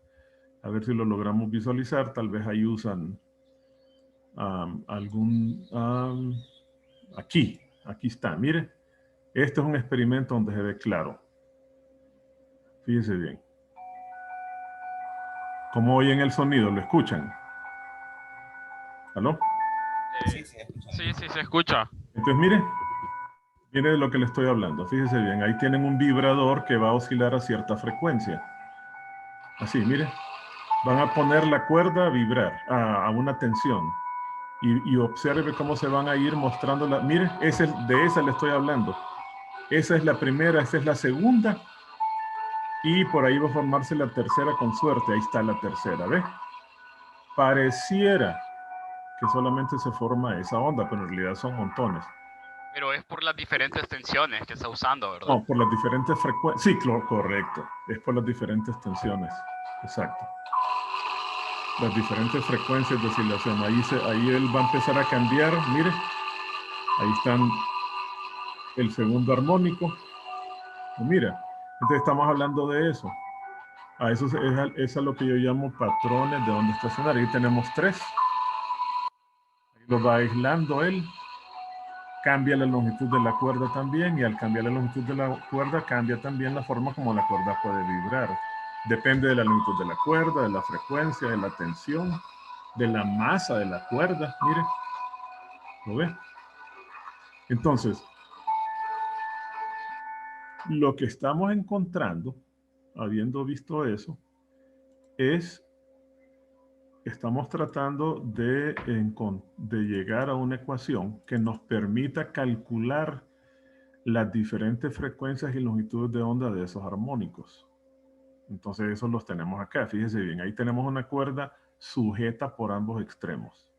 A: A ver si lo logramos visualizar. Tal vez ahí usan aquí está. Mire, este es un experimento donde se ve claro. Fíjese bien. ¿Cómo oyen el sonido? ¿Lo escuchan? ¿Aló?
C: Sí, sí, escuchamos.
E: Sí, se escucha.
A: Entonces, mire de lo que le estoy hablando. Fíjese bien, ahí tienen un vibrador que va a oscilar a cierta frecuencia. Así, mire. Van a poner la cuerda a vibrar, a una tensión. Y observe cómo se van a ir mostrando. Mire, de esa le estoy hablando. Esa es la primera, esa es la segunda. Y por ahí va a formarse la tercera con suerte. Ahí está la tercera, ¿ves? Pareciera que solamente se forma esa onda, pero en realidad son montones.
E: Pero es por las diferentes tensiones que está usando, ¿verdad?
A: No, por las diferentes frecuencias. Sí, correcto. Es por las diferentes tensiones. Exacto. Las diferentes frecuencias de oscilación. Ahí él va a empezar a cambiar. Mire, ahí están el segundo armónico. Mira, entonces estamos hablando de eso. Eso es a lo que yo llamo patrones de onda estacionaria. Ahí tenemos 3. Ahí lo va aislando él. Cambia la longitud de la cuerda también, y al cambiar la longitud de la cuerda cambia también la forma como la cuerda puede vibrar. Depende de la longitud de la cuerda, de la frecuencia, de la tensión, de la masa de la cuerda. Mire, ¿lo ve? Entonces, lo que estamos encontrando, habiendo visto eso, estamos tratando de llegar a una ecuación que nos permita calcular las diferentes frecuencias y longitudes de onda de esos armónicos. Entonces esos los tenemos acá. Fíjese bien, ahí tenemos una cuerda sujeta por ambos extremos,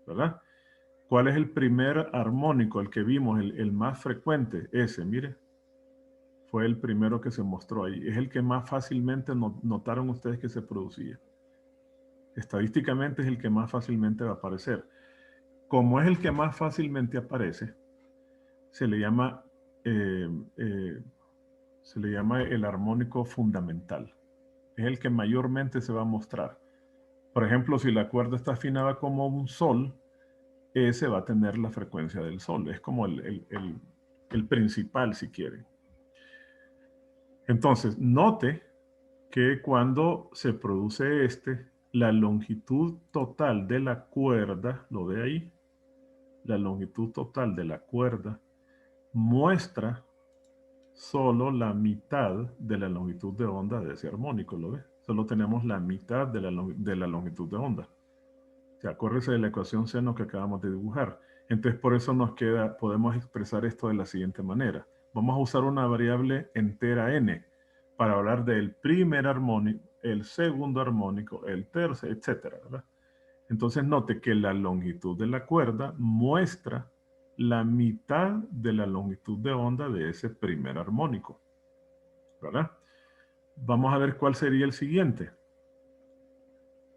A: ¿verdad? ¿Cuál es el primer armónico, el que vimos, el más frecuente? Ese, mire. Fue el primero que se mostró ahí. Es el que más fácilmente notaron ustedes que se producía. Estadísticamente es el que más fácilmente va a aparecer. Como es el que más fácilmente aparece, se le llama el armónico fundamental. Es el que mayormente se va a mostrar. Por ejemplo, si la cuerda está afinada como un sol, ese va a tener la frecuencia del sol. Es como el principal, si quieren. Entonces, note que cuando se produce la longitud total de la cuerda, ¿lo ve ahí? La longitud total de la cuerda muestra solo la mitad de la longitud de onda de ese armónico, ¿lo ve? Solo tenemos la mitad de la longitud de onda. O sea, acuérdese de la ecuación seno que acabamos de dibujar. Entonces, por eso podemos expresar esto de la siguiente manera. Vamos a usar una variable entera n, para hablar del primer armónico, el segundo armónico, el tercer, etcétera, ¿verdad? Entonces note que la longitud de la cuerda muestra la mitad de la longitud de onda de ese primer armónico, ¿verdad? Vamos a ver cuál sería el siguiente.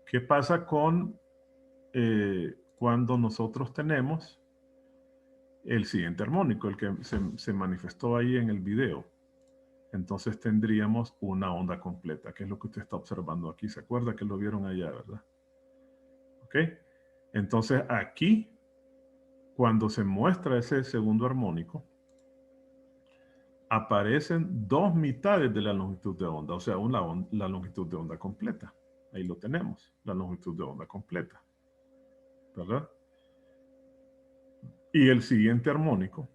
A: ¿Qué pasa con cuando nosotros tenemos el siguiente armónico, el que se manifestó ahí en el video? Entonces tendríamos una onda completa, que es lo que usted está observando aquí. ¿Se acuerda que lo vieron allá, verdad? ¿Ok? Entonces aquí, cuando se muestra ese segundo armónico, aparecen dos mitades de la longitud de onda, o sea, la longitud de onda completa. Ahí lo tenemos, la longitud de onda completa, ¿verdad? Y el siguiente armónico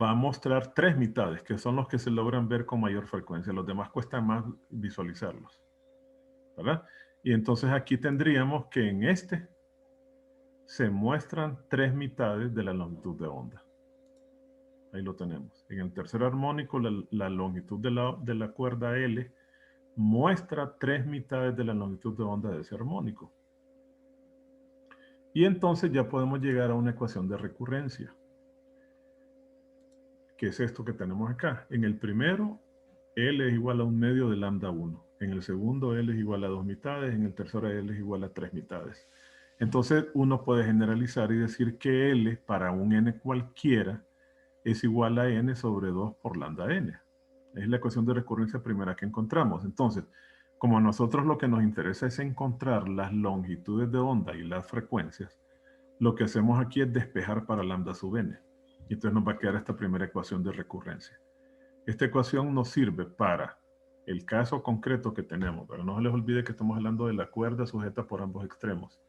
A: va a mostrar tres mitades, que son los que se logran ver con mayor frecuencia. Los demás cuesta más visualizarlos, ¿verdad? Y entonces aquí tendríamos que en este se muestran tres mitades de la longitud de onda. Ahí lo tenemos. En el tercer armónico, la longitud de la cuerda L muestra tres mitades de la longitud de onda de ese armónico. Y entonces ya podemos llegar a una ecuación de recurrencia. ¿Qué es esto que tenemos acá? En el primero, L es igual a 1/2 de lambda 1. En el segundo, L es igual a 2 mitades. En el tercero, L es igual a 3 mitades. Entonces, uno puede generalizar y decir que L para un n cualquiera es igual a n sobre 2 por lambda n. Es la ecuación de recurrencia primera que encontramos. Entonces, como a nosotros lo que nos interesa es encontrar las longitudes de onda y las frecuencias, lo que hacemos aquí es despejar para lambda sub n. Y entonces nos va a quedar esta primera ecuación de recurrencia. Esta ecuación nos sirve para el caso concreto que tenemos, pero no se les olvide que estamos hablando de la cuerda sujeta por ambos extremos,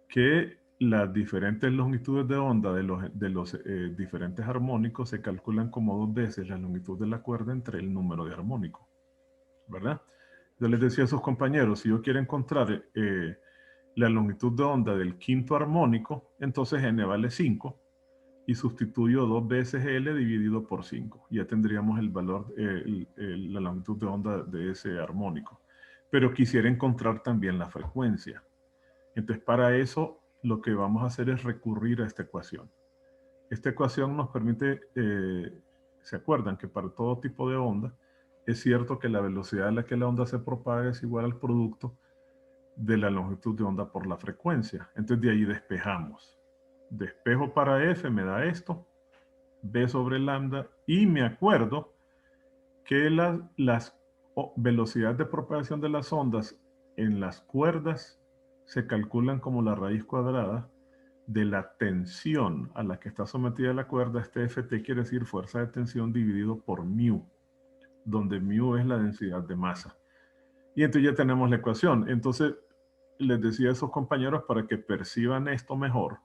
A: que las diferentes longitudes de onda de los diferentes armónicos se calculan como 2 veces la longitud de la cuerda entre el número de armónico, ¿verdad? Yo les decía a sus compañeros, si yo quiero encontrar la longitud de onda del quinto armónico, entonces n vale 5 y sustituyo 2 veces L dividido por 5. Ya tendríamos el valor, la longitud de onda de ese armónico. Pero quisiera encontrar también la frecuencia. Entonces, para eso, lo que vamos a hacer es recurrir a esta ecuación. Esta ecuación nos permite, ¿se acuerdan que para todo tipo de onda, es cierto que la velocidad a la que la onda se propaga es igual al producto de la longitud de onda por la frecuencia? Entonces, de ahí despejamos. Despejo para F me da esto, B sobre lambda, y me acuerdo que las velocidades de propagación de las ondas en las cuerdas se calculan como la raíz cuadrada de la tensión a la que está sometida la cuerda. Este Ft quiere decir fuerza de tensión dividido por mu, donde mu es la densidad de masa. Y entonces ya tenemos la ecuación. Entonces les decía a esos compañeros, para que perciban esto mejor,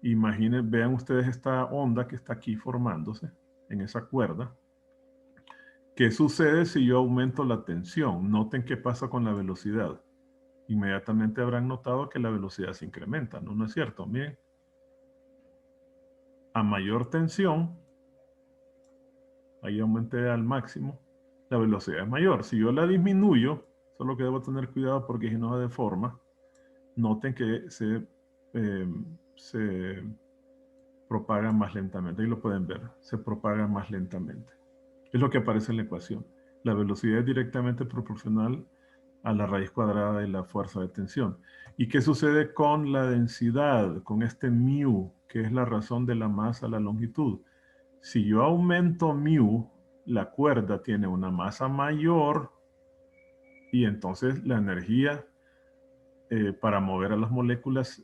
A: imaginen, vean ustedes esta onda que está aquí formándose en esa cuerda. ¿Qué sucede si yo aumento la tensión? Noten qué pasa con la velocidad. Inmediatamente habrán notado que la velocidad se incrementa, ¿no? ¿No es cierto? Miren. A mayor tensión, ahí aumenté al máximo, la velocidad es mayor. Si yo la disminuyo, solo que debo tener cuidado porque si no se deforma, noten que se propaga más lentamente. Ahí lo pueden ver, se propaga más lentamente. Es lo que aparece en la ecuación. La velocidad es directamente proporcional a la raíz cuadrada de la fuerza de tensión. ¿Y qué sucede con la densidad, con este mu, que es la razón de la masa a la longitud? Si yo aumento mu, la cuerda tiene una masa mayor y entonces la energía para mover a las moléculas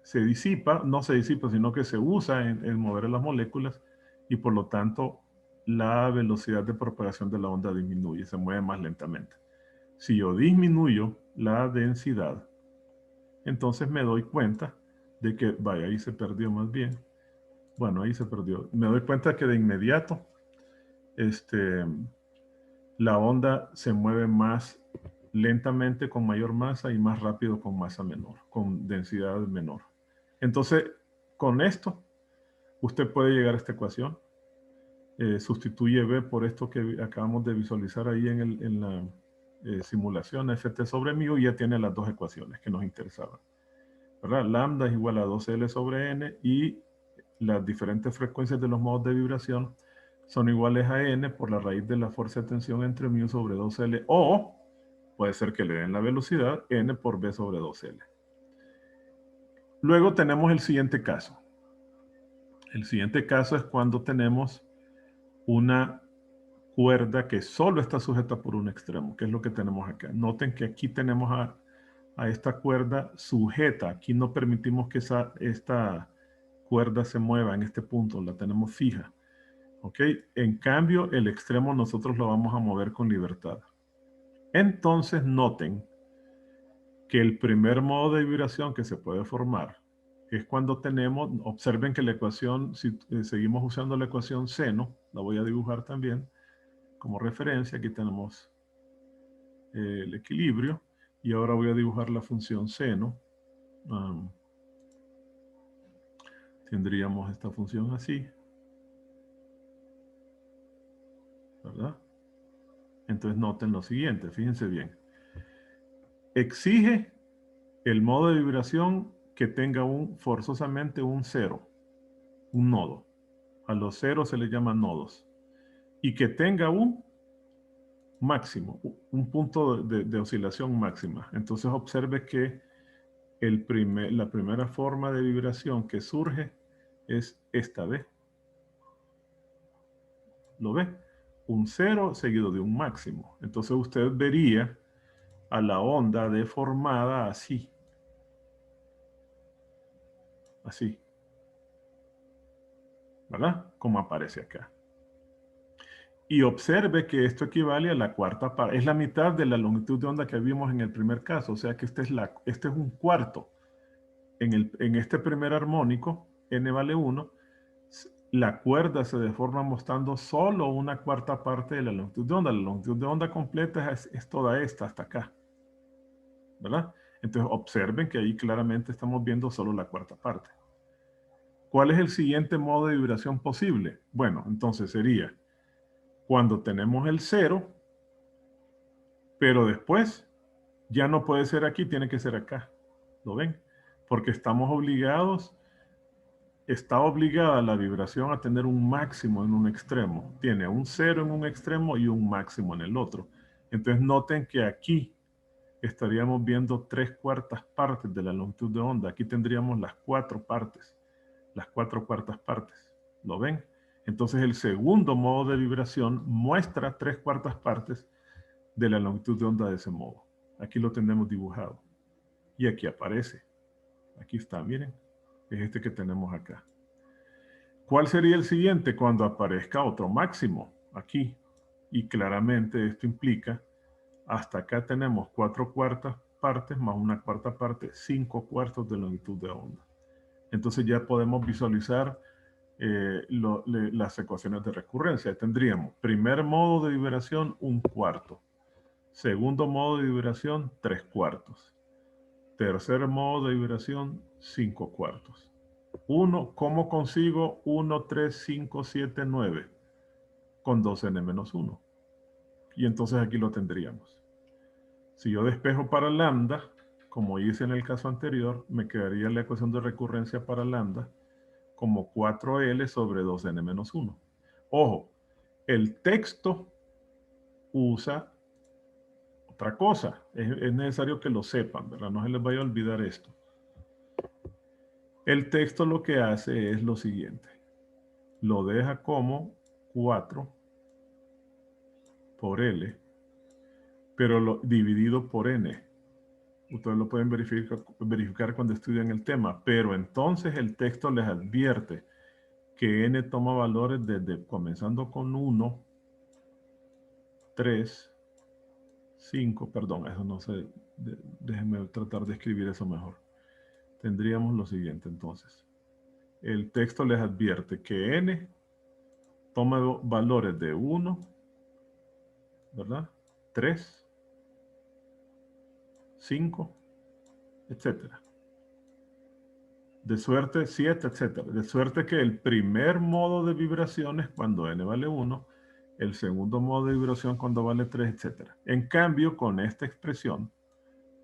A: se disipa, no se disipa, sino que se usa en mover a las moléculas, y por lo tanto la velocidad de propagación de la onda disminuye, se mueve más lentamente. Si yo disminuyo la densidad, entonces me doy cuenta de que, vaya, ahí se perdió más bien. Bueno, ahí se perdió. Me doy cuenta que de inmediato la onda se mueve más lentamente con mayor masa y más rápido con masa menor, con densidad menor. Entonces, con esto, usted puede llegar a esta ecuación sustituye B por esto que acabamos de visualizar ahí en la simulación ft sobre mu, y ya tiene las dos ecuaciones que nos interesaban, ¿verdad? Lambda es igual a 2L sobre N, y las diferentes frecuencias de los modos de vibración son iguales a N por la raíz de la fuerza de tensión entre mu sobre 2L, o puede ser que le den la velocidad N por B sobre 2L. Luego tenemos el siguiente caso. El siguiente caso es cuando tenemos una cuerda que solo está sujeta por un extremo, que es lo que tenemos acá. Noten que aquí tenemos a esta cuerda sujeta. Aquí no permitimos que esta cuerda se mueva en este punto, la tenemos fija. ¿Ok? En cambio, el extremo nosotros lo vamos a mover con libertad. Entonces, noten que el primer modo de vibración que se puede formar es cuando tenemos, observen que la ecuación, si seguimos usando la ecuación seno, la voy a dibujar también como referencia. Aquí tenemos el equilibrio, y ahora voy a dibujar la función seno. Tendríamos esta función así, ¿verdad? Entonces noten lo siguiente, fíjense bien. Exige el modo de vibración que tenga forzosamente un cero, un nodo. A los ceros se les llama nodos. Y que tenga un máximo, un punto de oscilación máxima. Entonces observe que la primera forma de vibración que surge es esta, ¿ve? ¿Lo ve? Un cero seguido de un máximo. Entonces usted vería a la onda deformada así. Así. ¿Verdad? Como aparece acá. Y observe que esto equivale a la cuarta parte. Es la mitad de la longitud de onda que vimos en el primer caso. O sea que este es un cuarto. En este primer armónico, n vale 1, la cuerda se deforma mostrando solo una cuarta parte de la longitud de onda. La longitud de onda completa es toda esta hasta acá, ¿verdad? Entonces observen que ahí claramente estamos viendo solo la cuarta parte. ¿Cuál es el siguiente modo de vibración posible? Bueno, entonces sería cuando tenemos el cero, pero después ya no puede ser aquí, tiene que ser acá. ¿Lo ven? Porque estamos obligados. Está obligada la vibración a tener un máximo en un extremo. Tiene un cero en un extremo y un máximo en el otro. Entonces noten que aquí estaríamos viendo 3/4 partes de la longitud de onda. Aquí tendríamos las 4 partes, las 4/4 partes. ¿Lo ven? Entonces el segundo modo de vibración muestra 3/4 partes de la longitud de onda de ese modo. Aquí lo tenemos dibujado. Y aquí aparece. Aquí está, miren. Es este que tenemos acá. ¿Cuál sería el siguiente? Cuando aparezca otro máximo aquí. Y claramente esto implica, hasta acá tenemos 4/4 partes más una cuarta parte, 5/4 de longitud de onda. Entonces ya podemos visualizar las ecuaciones de recurrencia. Tendríamos primer modo de vibración, 1/4. Segundo modo de vibración, 3/4. Tercer modo de vibración, 5/4. 1, ¿cómo consigo 1, 3, 5, 7, 9? Con 2n-1. Y entonces aquí lo tendríamos. Si yo despejo para lambda, como hice en el caso anterior, me quedaría la ecuación de recurrencia para lambda como 4L sobre 2n-1. Ojo, el texto usa otra cosa. Es necesario que lo sepan, ¿verdad? No se les vaya a olvidar esto. El texto lo que hace es lo siguiente. Lo deja como 4 por L, pero dividido por N. Ustedes lo pueden verificar cuando estudian el tema, pero entonces el texto les advierte que N toma valores desde comenzando con 1, 3, 5, perdón, eso no sé, déjenme tratar de escribir eso mejor. Tendríamos lo siguiente entonces. El texto les advierte que N toma valores de 1, ¿verdad? 3, 5, etcétera. De suerte 7, etcétera. De suerte que el primer modo de vibración es cuando n vale 1, el segundo modo de vibración cuando vale 3, etcétera. En cambio, con esta expresión,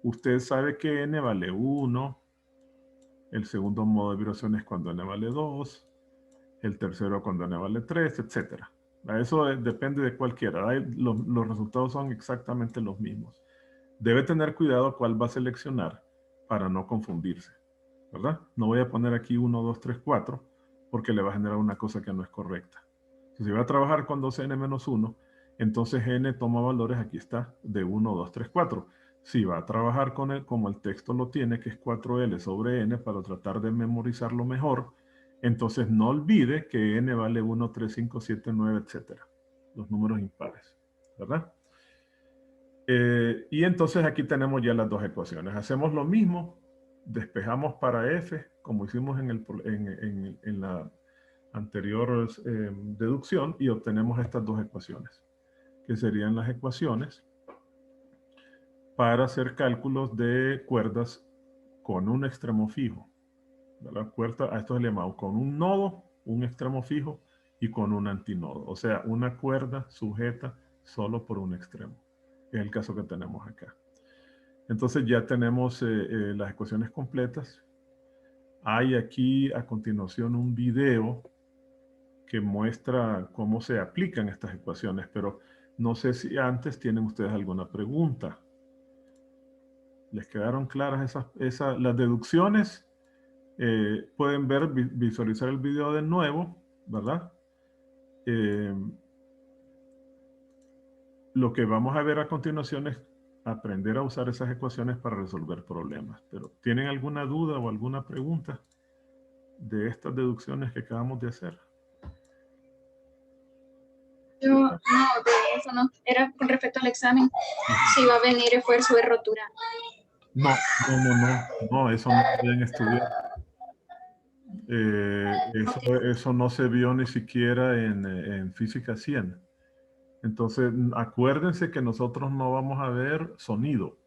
A: usted sabe que n vale 1, el segundo modo de vibración es cuando n vale 2, el tercero cuando n vale 3, etcétera. Eso depende de cualquiera. Los resultados son exactamente los mismos. Debe tener cuidado cuál va a seleccionar para no confundirse, ¿verdad? No voy a poner aquí 1, 2, 3, 4 porque le va a generar una cosa que no es correcta. Si va a trabajar con 2n menos 1, entonces n toma valores, aquí está, de 1, 2, 3, 4. Si va a trabajar con él como el texto lo tiene, que es 4L sobre n, para tratar de memorizarlo mejor, entonces no olvide que n vale 1, 3, 5, 7, 9, etc. Los números impares, ¿verdad? Y entonces aquí tenemos ya las dos ecuaciones. Hacemos lo mismo, despejamos para f, como hicimos en la anterior deducción, y obtenemos estas dos ecuaciones, que serían las ecuaciones para hacer cálculos de cuerdas con un extremo fijo. La cuerda, a esto se le llama con un nodo, un extremo fijo, y con un antinodo. O sea, una cuerda sujeta solo por un extremo. Es el caso que tenemos acá. Entonces ya tenemos las ecuaciones completas. Hay aquí a continuación un video que muestra cómo se aplican estas ecuaciones, pero no sé si antes tienen ustedes alguna pregunta. ¿Les quedaron claras las deducciones? Pueden visualizar el video de nuevo, ¿verdad? Lo que vamos a ver a continuación es aprender a usar esas ecuaciones para resolver problemas. Pero ¿tienen alguna duda o alguna pregunta de estas deducciones que acabamos de hacer?
F: Yo no, de eso no. Era con respecto al examen. Si va a venir esfuerzo de rotura.
A: No, eso no pueden estudiar. Eso no se vio ni siquiera en Física 100. Entonces, acuérdense que nosotros no vamos a ver sonido.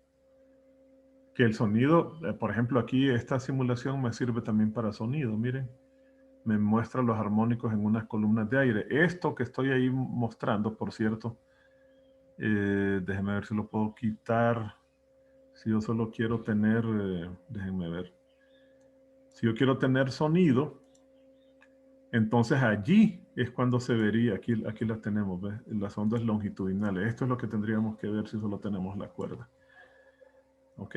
A: Que el sonido, por ejemplo, aquí esta simulación me sirve también para sonido, miren. Me muestra los armónicos en unas columnas de aire. Esto que estoy ahí mostrando, por cierto, déjenme ver si lo puedo quitar. Si yo solo quiero tener, déjenme ver. Si yo quiero tener sonido, entonces allí es cuando se vería, aquí las tenemos, ¿ves? Las ondas longitudinales. Esto es lo que tendríamos que ver si solo tenemos la cuerda. ¿Ok?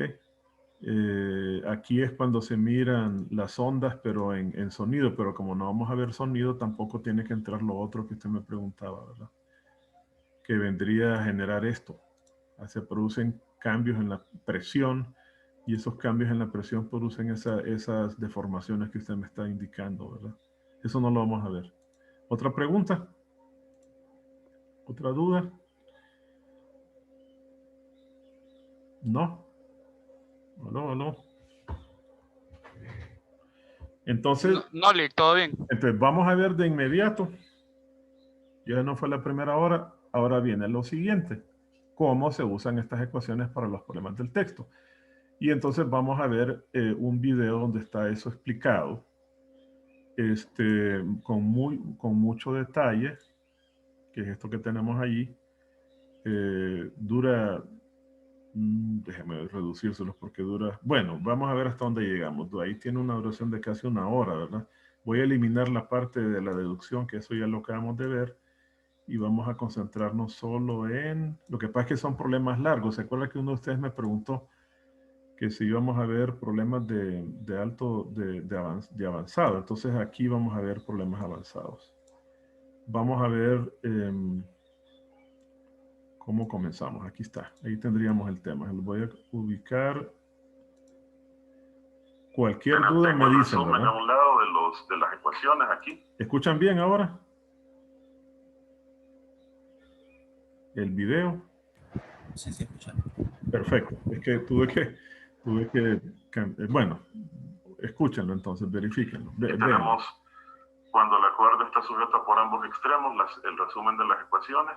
A: Aquí es cuando se miran las ondas, pero en sonido, pero como no vamos a ver sonido, tampoco tiene que entrar lo otro que usted me preguntaba, ¿verdad? Que vendría a generar esto. Se producen cambios en la presión, y esos cambios en la presión producen esas deformaciones que usted me está indicando, ¿verdad? Eso no lo vamos a ver. ¿Otra pregunta? ¿Otra duda? ¿No? ¿Aló? Entonces,
E: No, Lick, todo bien.
A: entonces vamos a ver de inmediato. Ya no fue la primera hora. Ahora viene lo siguiente. Cómo se usan estas ecuaciones para los problemas del texto. Y entonces vamos a ver un video donde está eso explicado. Con mucho detalle, que es esto que tenemos allí. Dura, déjeme reducírselos porque dura, bueno, vamos a ver hasta dónde llegamos. Ahí tiene una duración de casi 1 hora, ¿verdad? Voy a eliminar la parte de la deducción, que eso ya lo acabamos de ver, y vamos a concentrarnos solo en, lo que pasa es que son problemas largos. ¿Se acuerda que uno de ustedes me preguntó que si íbamos a ver problemas de avanzado? Entonces aquí vamos a ver problemas avanzados. Vamos a ver cómo comenzamos. Aquí está. Ahí tendríamos el tema. Lo voy a ubicar. Cualquier duda me dicen, ¿verdad? A un lado de las ecuaciones aquí. ¿Escuchan bien ahora? El video.
C: Sí, escuchar.
A: Perfecto. Es que tuve que bueno, escúchenlo entonces, verifíquenlo. Tenemos, cuando la cuerda está sujeta por ambos extremos, el resumen de las ecuaciones,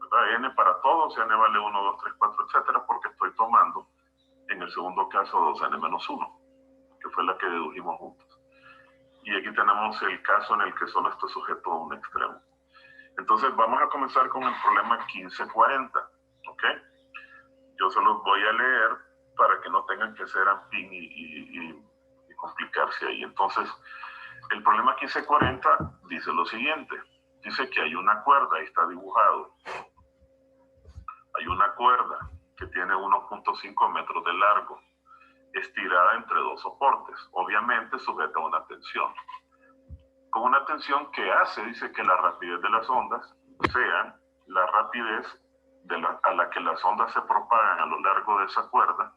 A: ¿verdad? N para todos, N vale 1, 2, 3, 4, etcétera, porque estoy tomando, en el segundo caso, 2N menos 1, que fue la que dedujimos juntos. Y aquí tenemos el caso en el que solo está sujeto a un extremo. Entonces vamos a comenzar con el problema 1540, ¿ok? Yo se los voy a leer para que no tengan que ser ampín y complicarse ahí. Entonces, el problema 1540 dice lo siguiente. Dice que hay una cuerda, ahí está dibujado. Hay una cuerda que tiene 1.5 metros de largo, estirada entre dos soportes, obviamente sujeta a una tensión. Con una tensión que hace, dice que la rapidez de las ondas sea la rapidez a la que las ondas se propagan a lo largo de esa cuerda,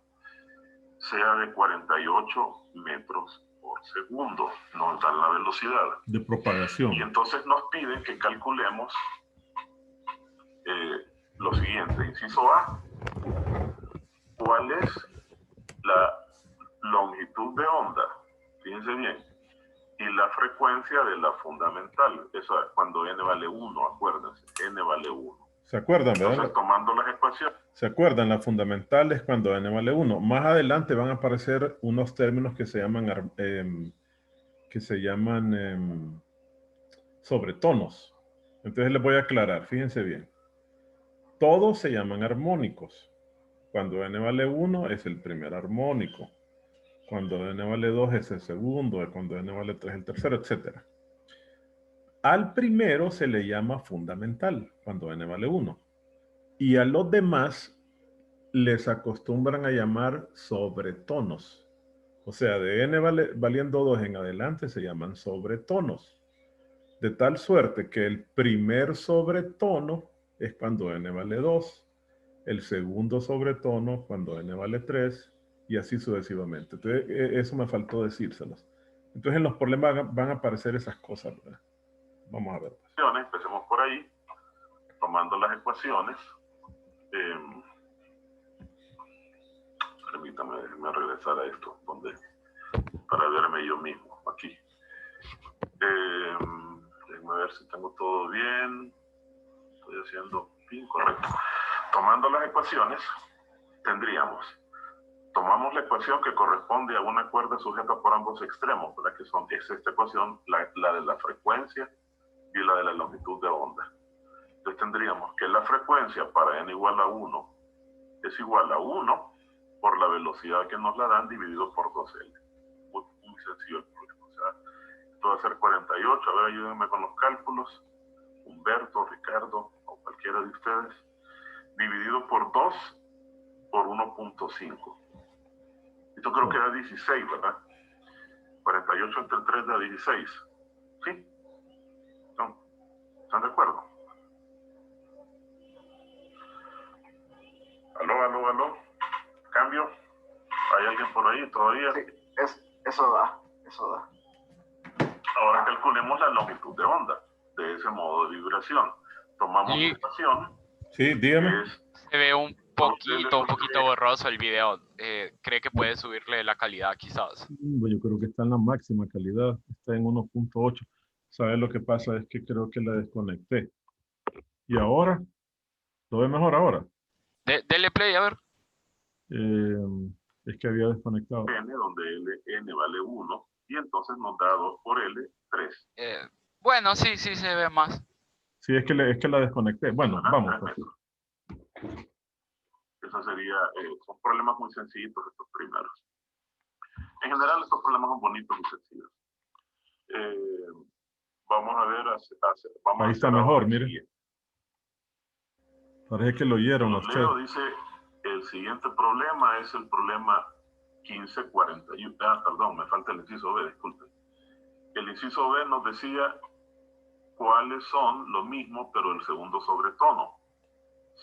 A: sea de 48 metros por segundo. Nos dan la velocidad de propagación.
G: Y entonces nos piden que calculemos lo siguiente. Inciso A, ¿cuál es la longitud de onda? Fíjense bien. Y la frecuencia de la fundamental. Eso es cuando n vale 1, acuérdense. N vale 1.
A: ¿Se acuerdan, verdad?
G: Entonces, tomando las ecuaciones.
A: ¿Se acuerdan? La fundamental es cuando n vale 1. Más adelante van a aparecer unos términos que se llaman sobretonos. Entonces les voy a aclarar, fíjense bien. Todos se llaman armónicos. Cuando n vale 1 es el primer armónico. Cuando n vale 2 es el segundo. Cuando n vale 3 es el tercero, etc. Al primero se le llama fundamental, cuando n vale 1. Y a los demás les acostumbran a llamar sobretonos. O sea, de n valiendo 2 en adelante se llaman sobretonos. De tal suerte que el primer sobretono es cuando n vale 2. El segundo sobretono cuando n vale 3. Y así sucesivamente. Entonces, eso me faltó decírselos. Entonces, en los problemas van a aparecer esas cosas, ¿verdad? Vamos a ver.
G: Empecemos por ahí, tomando las ecuaciones. Permítame, déjenme regresar a esto, para verme yo mismo, aquí. Déjenme ver si tengo todo bien. Estoy haciendo incorrecto. Tomando las ecuaciones, tomamos la ecuación que corresponde a una cuerda sujeta por ambos extremos, ¿verdad? Es esta ecuación, la de la frecuencia y la de la longitud de onda. Entonces tendríamos que la frecuencia para n igual a 1 es igual a 1 por la velocidad que nos la dan dividido por 2L. Muy sencillo el problema. O sea, esto va a ser 48. A ver, ayúdenme con los cálculos. Humberto, Ricardo o cualquiera de ustedes. Dividido por 2 por 1.5. Esto creo que da 16, ¿verdad? 48 entre 3 da 16. ¿Sí? ¿Están de acuerdo? Aló. ¿Cambio? ¿Hay alguien por ahí todavía?
H: Sí, eso da.
G: Ahora calculemos la longitud de onda de ese modo de vibración. Tomamos la ecuación.
A: Sí, dígame.
E: Se ve un poquito borroso el video. ¿Cree que puede subirle la calidad quizás?
A: Yo creo que está en la máxima calidad. Está en 1.8. ¿Sabes lo que pasa? Es que creo que la desconecté. ¿Y ahora? ¿Lo ve mejor ahora?
E: Dele play, a ver.
A: Es que había desconectado.
G: N, donde n vale 1, y entonces nos da 2 por L, 3.
E: Bueno, sí, se ve más.
A: Sí, es que la desconecté. Bueno, vamos.
G: Eso sería, son problemas muy sencillitos estos primeros. En general estos problemas son bonitos y sencillos. Vamos a ver,
A: ahí está mejor, mire. Parece que lo oyeron a usted.
G: Leo dice, el siguiente problema es el problema 1541. Perdón, me falta el inciso B, disculpen. El inciso B nos decía cuáles son lo mismo, pero el segundo sobretono.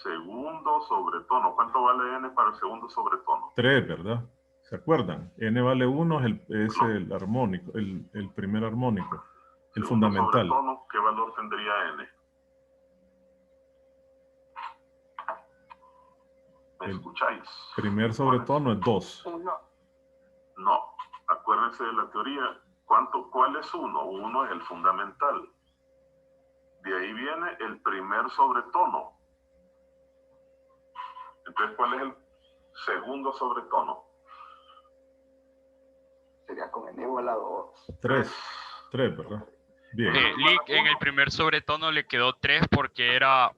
G: Segundo sobretono. ¿Cuánto vale n para el segundo sobretono?
A: 3, ¿verdad? ¿Se acuerdan? N vale 1 es el armónico, el primer armónico, el fundamental.
G: Sobretono, ¿qué valor tendría n? ¿Me escucháis?
A: Primer sobretono es 2.
G: No. Acuérdense de la teoría. ¿Cuál es 1? 1 es el fundamental. De ahí viene el primer sobretono. Entonces, ¿cuál es el segundo sobretono?
H: sería con n igual a 2.
A: 3, ¿verdad? Bien.
E: Lick, en el primer sobretono le quedó 3 porque era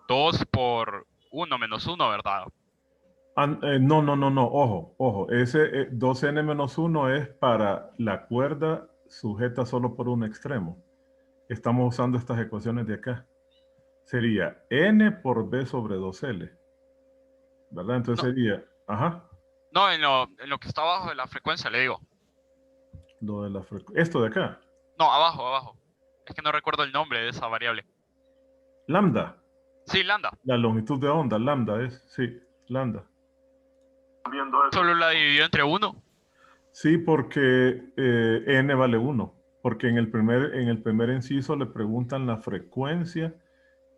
E: 2 por 1 menos 1, ¿verdad?
A: No, ojo. Ese 2n menos 1 es para la cuerda sujeta solo por un extremo. Estamos usando estas ecuaciones de acá. Sería n por b sobre 2l. ¿Verdad? Entonces
E: No.
A: sería, ajá.
E: No, en lo que está abajo de la frecuencia, le digo.
A: Lo de la esto de acá.
E: No, abajo. Es que no recuerdo el nombre de esa variable.
A: Lambda.
E: Sí, lambda.
A: La longitud de onda, lambda es, sí, lambda.
G: Viendo eso.
E: Solo la dividió entre 1.
A: Sí, porque n vale 1. Porque en el primer inciso le preguntan la frecuencia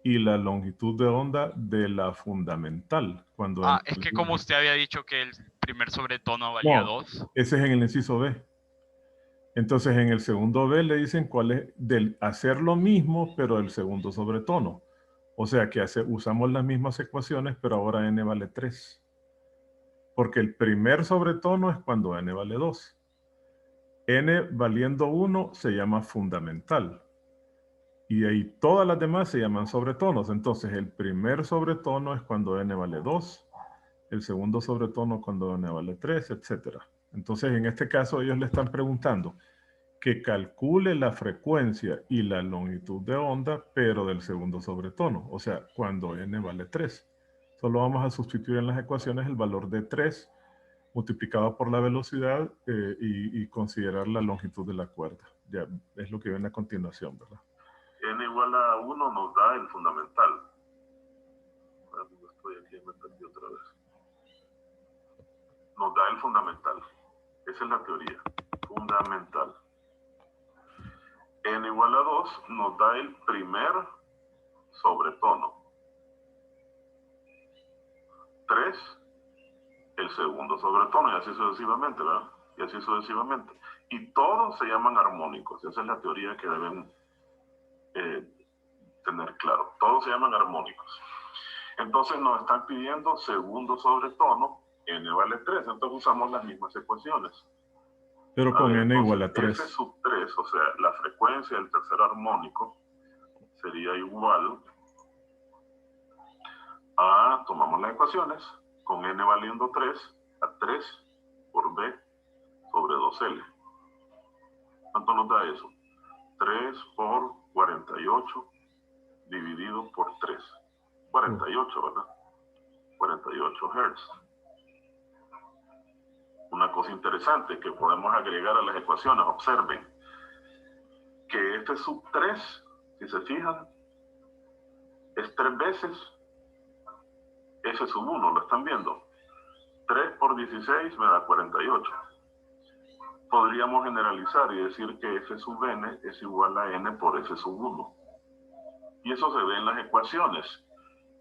A: y la longitud de onda de la fundamental. Cuando
E: Es que como usted había dicho que el primer sobretono valía
A: No,
E: 2.
A: ese es en el inciso B. Entonces en el segundo B le dicen cuál es del hacer lo mismo, pero el segundo sobretono. O sea que usamos las mismas ecuaciones, pero ahora n vale 3. Porque el primer sobretono es cuando n vale 2. N valiendo 1 se llama fundamental. Y ahí todas las demás se llaman sobretonos. Entonces el primer sobretono es cuando n vale 2. El segundo sobretono cuando n vale 3, etc. Entonces en este caso ellos le están preguntando que calcule la frecuencia y la longitud de onda, pero del segundo sobretono. O sea, cuando n vale 3. Solo vamos a sustituir en las ecuaciones el valor de 3 multiplicado por la velocidad y considerar la longitud de la cuerda. Ya es lo que viene a continuación, ¿verdad?
G: N igual a 1 nos da el fundamental. Estoy aquí, me perdí otra vez. Nos da el fundamental. Esa es la teoría. Fundamental. N igual a 2 nos da el primer sobretono. 3, el segundo sobretono, y así sucesivamente, ¿verdad? Y así sucesivamente. Y todos se llaman armónicos. Esa es la teoría que deben tener claro. Todos se llaman armónicos. Entonces nos están pidiendo segundo sobretono, n vale 3. Entonces usamos las mismas ecuaciones.
A: Pero con n igual a 3.
G: F sub 3, o sea, la frecuencia del tercer armónico sería igual a, tomamos las ecuaciones, con n valiendo 3, a 3 por b sobre 2l. ¿Cuánto nos da eso? 3 por 48 dividido por 3. 48, ¿verdad? 48 Hz. Una cosa interesante que podemos agregar a las ecuaciones, observen que F sub 3, si se fijan, es 3 veces F sub 1, ¿lo están viendo? 3 por 16 me da 48. Podríamos generalizar y decir que F sub n es igual a n por F sub 1. Y eso se ve en las ecuaciones.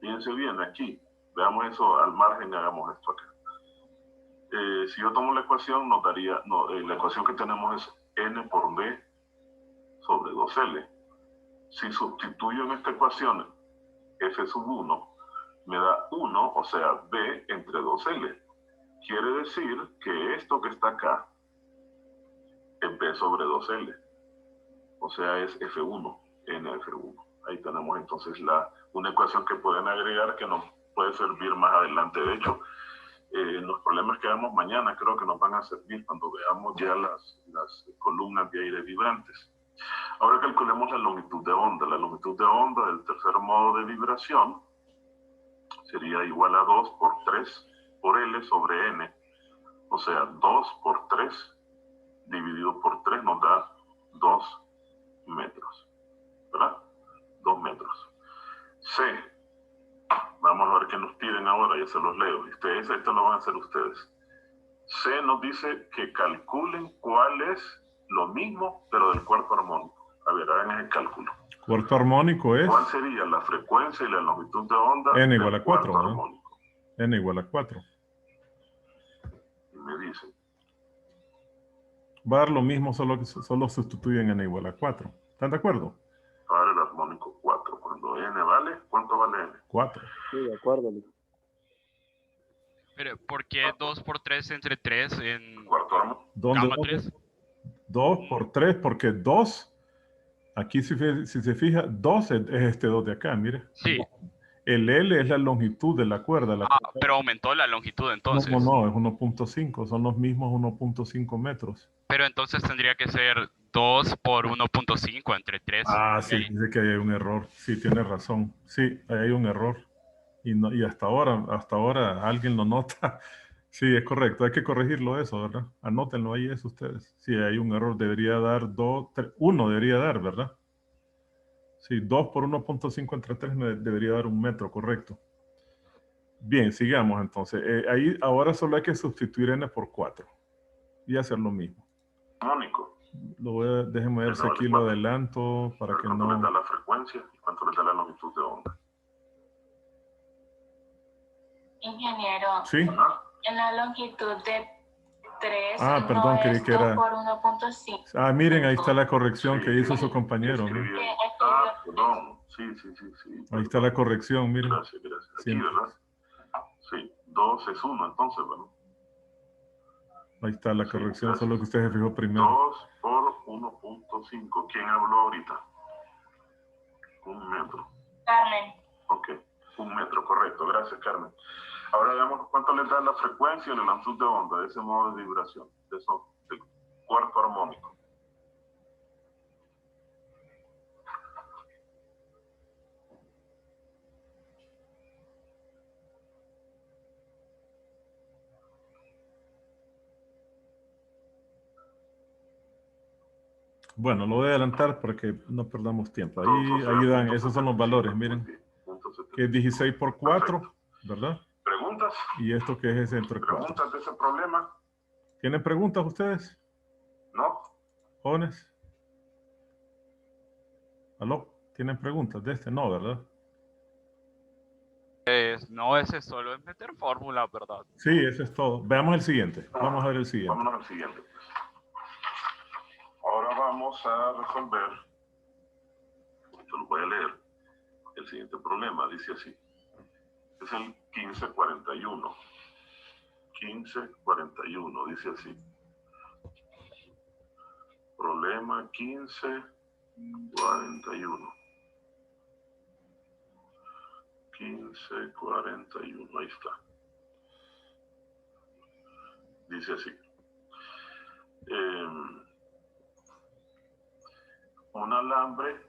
G: Fíjense bien aquí, veamos eso al margen y hagamos esto acá. Si yo tomo la ecuación, nos daría, la ecuación que tenemos es n por b sobre 2l. Si sustituyo en esta ecuación f sub 1, me da 1, o sea, b entre 2l. Quiere decir que esto que está acá es b sobre 2l. O sea, es f1, nf1. Ahí tenemos entonces una ecuación que pueden agregar que nos puede servir más adelante. De hecho, los problemas que veamos mañana creo que nos van a servir cuando veamos ya las columnas de aire vibrantes. Ahora calculemos la longitud de onda. La longitud de onda del tercer modo de vibración sería igual a 2 por 3 por L sobre N. O sea, 2 por 3 dividido por 3 nos da 2 metros. ¿Verdad? 2 metros. C. Vamos a ver qué nos piden ahora, ya se los leo. Esto lo van a hacer ustedes. C nos dice que calculen cuál es lo mismo, pero del cuarto armónico. A ver, hagan ese cálculo.
A: Cuarto armónico es
G: ¿Cuál sería la frecuencia y la longitud de onda
A: n igual
G: del
A: a 4,
G: cuarto
A: ¿no?
G: armónico?
A: N igual a 4.
G: Y me dicen.
A: Va a dar lo mismo, solo sustituyen n igual a 4. ¿Están de acuerdo?
G: Ahora el armónico 4. Cuando n vale, ¿cuánto vale n?
A: 4.
D: Sí, de acuerdo.
E: Pero, ¿por qué 2 por 3 entre 3 en
G: Cuarto armo.
A: ¿Dónde?
E: gamma 3?
A: 2 por 3, porque 2, aquí si se fija, 2 es este 2 de acá, mire.
E: Sí.
A: El L es la longitud de la cuerda.
E: Pero aumentó la longitud entonces.
A: No, es 1.5, son los mismos 1.5 metros.
E: Pero entonces tendría que ser 2 por 1.5 entre 3.
A: Sí, dice que hay un error. Sí, tiene razón. Sí, ahí hay un error. Y hasta ahora alguien lo nota. Sí, es correcto. Hay que corregirlo eso, ¿verdad? Anótenlo ahí eso ustedes. Sí, hay un error. Debería dar 1 debería dar, ¿verdad? Sí, 2 por 1.5 entre 3 debería dar 1 metro, correcto. Bien, sigamos entonces. Ahí ahora solo hay que sustituir n por 4 y hacer lo mismo.
G: Armónico.
A: Déjenme ver si aquí lo adelanto para que
G: ¿Cuánto les da
A: no...
G: la frecuencia y cuánto les da la longitud de onda?
F: Ingeniero,
A: ¿Sí?
G: Ajá.
F: en la longitud de 3
A: perdón,
F: no
A: creí
F: es
A: que
F: 2
A: era...
F: por 1.5.
A: Miren, ahí está la corrección
G: Sí,
A: que hizo su compañero.
G: escribí
A: ¿No?
G: ahí. Perdón. Sí.
A: Ahí está la corrección, miren.
G: Gracias. Aquí,
A: Siempre.
G: ¿verdad? Sí, 2 es 1, entonces, bueno.
A: Ahí está la
G: Sí,
A: corrección,
G: gracias.
A: solo que usted se fijó primero.
G: 2 por 1.5. ¿Quién habló ahorita? 1 metro.
F: Carmen,
G: Ok, 1 metro, correcto. Gracias, Carmen. Ahora veamos cuánto le da la frecuencia y la longitud de onda de ese modo de vibración, del cuarto armónico.
A: Bueno, lo voy a adelantar para que no perdamos tiempo. Ahí dan, esos son los valores, miren. Que es 16 por 4, ¿verdad?
G: ¿Preguntas?
A: Y esto que es ese entre 4.
G: ¿Preguntas de ese problema?
A: ¿Tienen preguntas ustedes,
G: ¿No?
A: jóvenes? ¿Aló? ¿Tienen preguntas de este? No, ¿verdad?
E: No, ese solo es meter fórmula, ¿verdad?
A: Sí, eso es todo. Veamos el siguiente. Vamos a ver el siguiente.
G: Vámonos al siguiente. Ahora vamos a resolver, esto lo voy a leer, el siguiente problema, dice así. Es el 1541. 1541, dice así. Problema 1541. 1541, ahí está. Dice así. Un alambre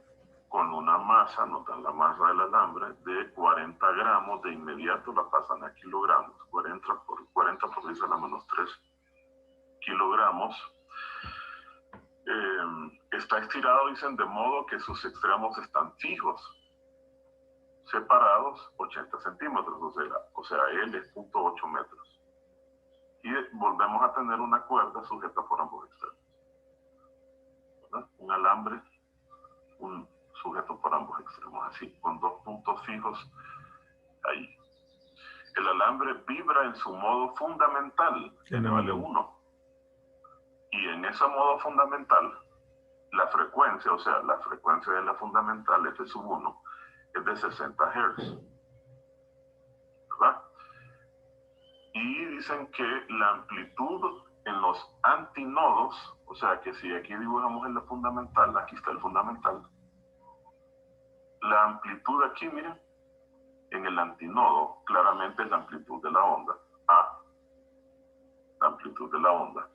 G: con una masa, notan la masa del alambre, de 40 gramos, de inmediato la pasan a kilogramos, 40 por 10 a la menos 3 kilogramos. Está estirado, dicen, de modo que sus extremos están fijos, separados 80 centímetros, o sea, L es 0.8 metros. Y volvemos a tener una cuerda sujeta por ambos extremos. ¿Verdad? Un alambre, un sujeto por ambos extremos, así, con 2 puntos fijos ahí. El alambre vibra en su modo fundamental, que le vale 1. Y en ese modo fundamental, la frecuencia, o sea, la frecuencia de la fundamental, F sub 1, es de 60 Hz. ¿Verdad? Y dicen que la amplitud en los antinodos, o sea, que si aquí dibujamos en la fundamental, aquí está el fundamental, la amplitud aquí, miren, en el antinodo, claramente es la amplitud de la onda, A, la amplitud de la onda,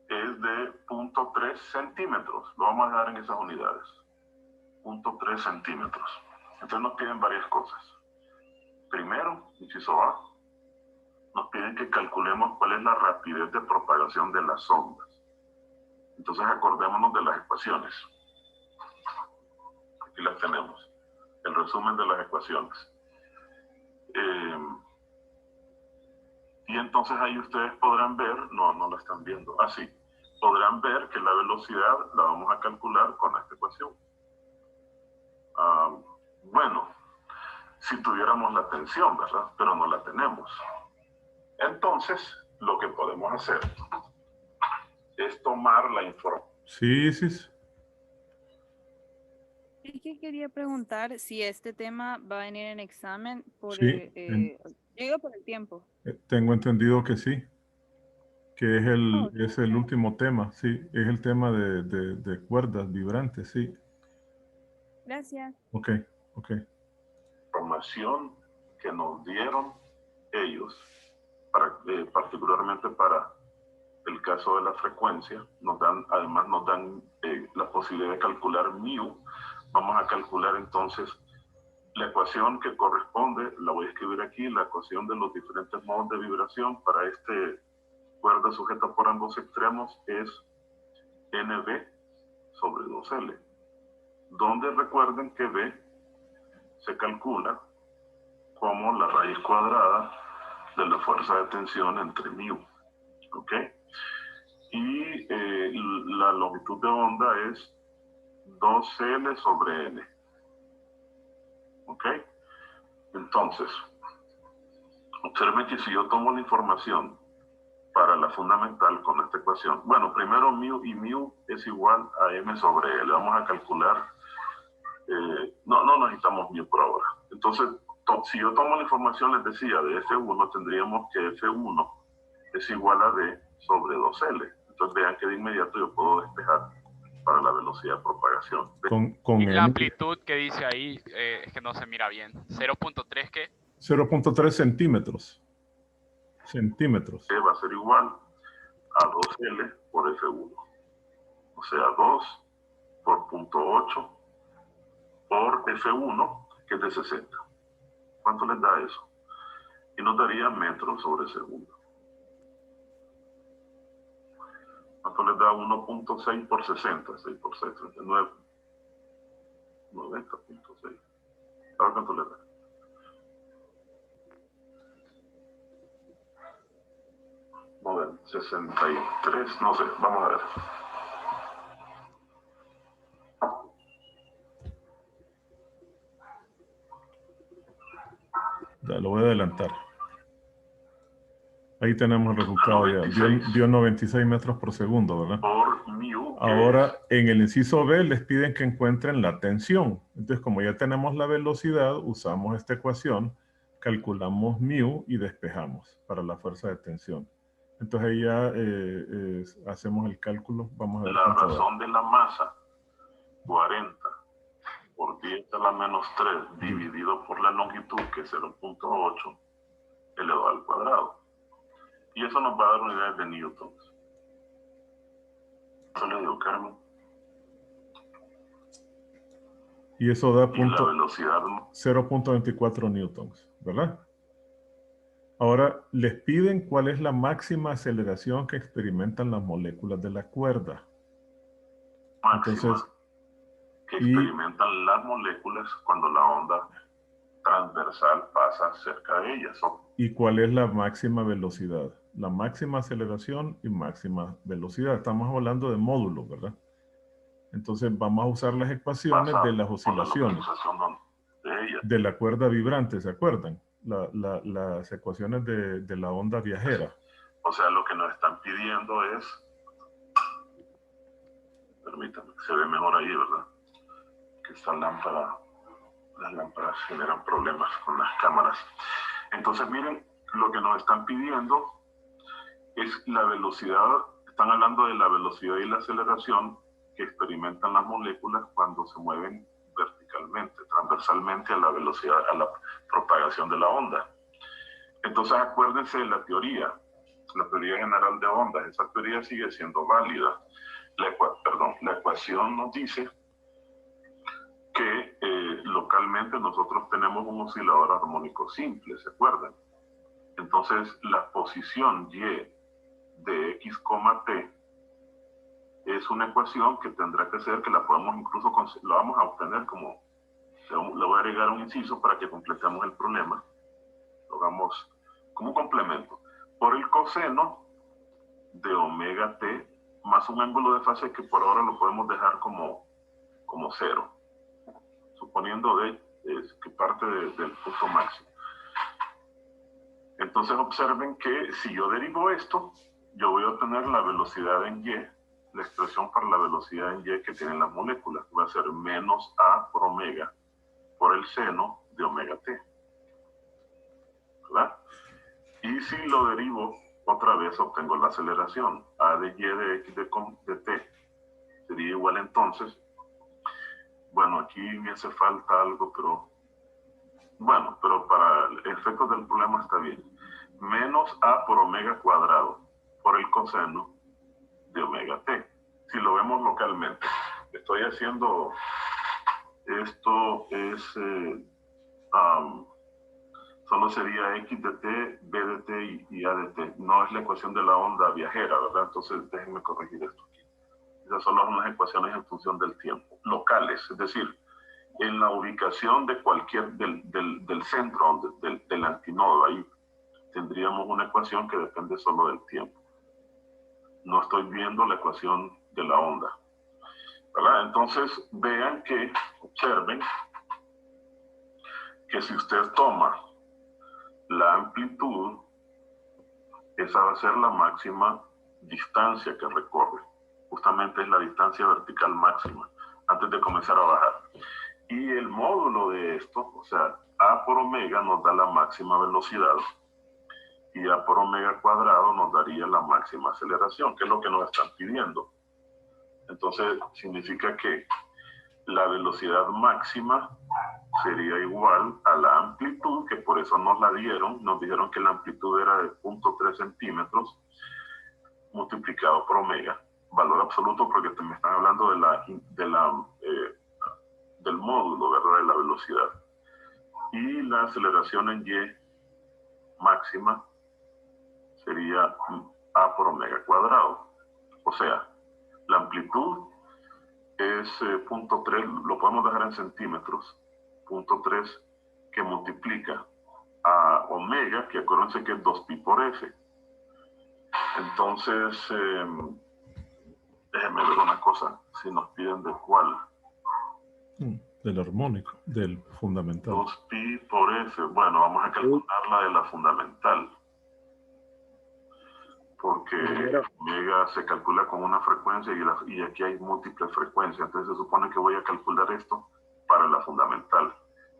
G: es de 0.3 centímetros, lo vamos a dar en esas unidades, 0.3 centímetros. Entonces nos piden varias cosas. Primero, inciso A, nos piden que calculemos cuál es la rapidez de propagación de las ondas. Entonces acordémonos de las ecuaciones. Aquí las tenemos. El resumen de las ecuaciones. Y entonces ahí ustedes podrán ver, no la están viendo, así, podrán ver que la velocidad la vamos a calcular con esta ecuación. Bueno, si tuviéramos la tensión, ¿verdad? Pero no la tenemos. Entonces, lo que podemos hacer es tomar la información.
A: Sí.
I: Es que quería preguntar si este tema va a venir en examen por
A: Sí,
I: yo digo por el tiempo.
A: tengo entendido que sí, que es
I: Oh,
A: es el último tema, sí, es el tema de cuerdas vibrantes, sí.
I: gracias.
A: Ok, ok.
G: Información que nos dieron ellos, particularmente para el caso de la frecuencia, además nos dan la posibilidad de calcular mu. Vamos a calcular entonces la ecuación que corresponde, la voy a escribir aquí, la ecuación de los diferentes modos de vibración para este cuerda sujeta por ambos extremos es NB sobre 2L, donde recuerden que B se calcula como la raíz cuadrada de la fuerza de tensión entre mu, ¿ok? Y la longitud de onda es 2L sobre N, ¿ok? Entonces, observen que si yo tomo la información para la fundamental con esta ecuación, bueno, primero mu y mu es igual a M sobre L, vamos a calcular, no necesitamos mu por ahora. Entonces, si yo tomo la información, les decía, de F1, tendríamos que F1 es igual a D sobre 2L. Entonces vean que de inmediato yo puedo despejar para la velocidad de propagación.
A: Con
E: Y la
A: M,
E: amplitud que dice ahí es que no se mira bien. 0.3 ¿qué?
A: 0.3 centímetros. Centímetros.
G: Va a ser igual a 2L por F1. O sea, 2 por 0.8 por F1, que es de 60. ¿Cuánto les da eso? Y nos daría metros sobre segundo. ¿Cuánto les da? 1.6 por 60, 6 por 6, 39. 90.6. ¿Sabes cuánto les da? A ver, 63, no sé, vamos a ver.
A: Ya, lo voy a adelantar. Ahí tenemos el resultado ya. Dio 96 metros por segundo, ¿verdad?
G: Por mu.
A: Ahora, en el inciso B les piden que encuentren la tensión. Entonces, como ya tenemos la velocidad, usamos esta ecuación, calculamos mu y despejamos para la fuerza de tensión. Entonces ahí ya hacemos el cálculo. Vamos a ver.
G: La razón de la masa, 40 por 10 a la menos 3 dividido por la longitud, que es 0.8 elevado al cuadrado. Y eso nos va a dar unidades de newtons. Eso le digo, Carmen.
A: Y eso da
G: Y la velocidad
A: 0.24 newtons, ¿verdad? Ahora, les piden cuál es la máxima aceleración que experimentan las moléculas de la cuerda.
G: máxima.
A: Entonces,
G: que experimentan las moléculas cuando la onda transversal pasa cerca de ellas.
A: ¿Y cuál es la máxima velocidad? La máxima aceleración y máxima velocidad. Estamos hablando de módulos, ¿verdad? Entonces vamos a usar las ecuaciones de las oscilaciones de la cuerda vibrante, ¿se acuerdan? Las ecuaciones de la onda viajera.
G: O sea, lo que nos están pidiendo es, permítanme, se ve mejor ahí, ¿verdad? Que esta lámpara, las lámparas generan problemas con las cámaras. Entonces, miren, lo que nos están pidiendo es la velocidad, están hablando de la velocidad y la aceleración que experimentan las moléculas cuando se mueven verticalmente, transversalmente a la velocidad, a la propagación de la onda. Entonces, acuérdense de la teoría general de ondas. Esa teoría sigue siendo válida. La ecuación nos dice que localmente nosotros tenemos un oscilador armónico simple, ¿se acuerdan? Entonces, la posición Y de X, T es una ecuación que tendrá que ser, que la podemos incluso, la vamos a obtener como, le voy a agregar un inciso para que completemos el problema, lo hagamos como un complemento, por el coseno de omega t más un ángulo de fase que por ahora lo podemos dejar como 0, suponiendo que parte del punto máximo. Entonces observen que si yo derivo esto, yo voy a obtener la velocidad en Y la expresión para la velocidad en y que tienen las moléculas. Va a ser menos a por omega por el seno de omega t. ¿Verdad? Y si lo derivo otra vez, obtengo la aceleración. A de y de x de t sería igual entonces. Bueno, aquí me hace falta algo, pero bueno, pero para efectos del problema está bien. Menos a por omega cuadrado por el coseno de omega t. Si lo vemos localmente, estoy haciendo esto es solo sería x de t, b de t y a de t. No es la ecuación de la onda viajera, ¿verdad? Entonces déjenme corregir esto aquí. Esas son las ecuaciones en función del tiempo, locales, es decir, en la ubicación de cualquier del centro, del antinodo, ahí tendríamos una ecuación que depende solo del tiempo. No estoy viendo la ecuación de la onda, ¿verdad? Entonces vean que, observen que si usted toma la amplitud, esa va a ser la máxima distancia que recorre. Justamente es la distancia vertical máxima antes de comenzar a bajar. Y el módulo de esto, o sea, a por omega nos da la máxima velocidad y a por omega cuadrado nos daría la máxima aceleración, que es lo que nos están pidiendo. Entonces, significa que la velocidad máxima sería igual a la amplitud, que por eso nos la dieron. Nos dijeron que la amplitud era de 0.3 centímetros multiplicado por omega. Valor absoluto porque me están hablando del módulo, ¿verdad? De la velocidad. Y la aceleración en y máxima sería a por omega cuadrado. O sea, la amplitud es 0.3, lo podemos dejar en centímetros, 0.3 que multiplica a omega, que acuérdense que es 2pi por f. Entonces, déjenme ver una cosa, si nos piden de cuál.
A: Del armónico, del fundamental.
G: 2pi por f, bueno, vamos a calcular la de la fundamental. Porque omega se calcula con una frecuencia y aquí hay múltiples frecuencias. Entonces se supone que voy a calcular esto para la fundamental.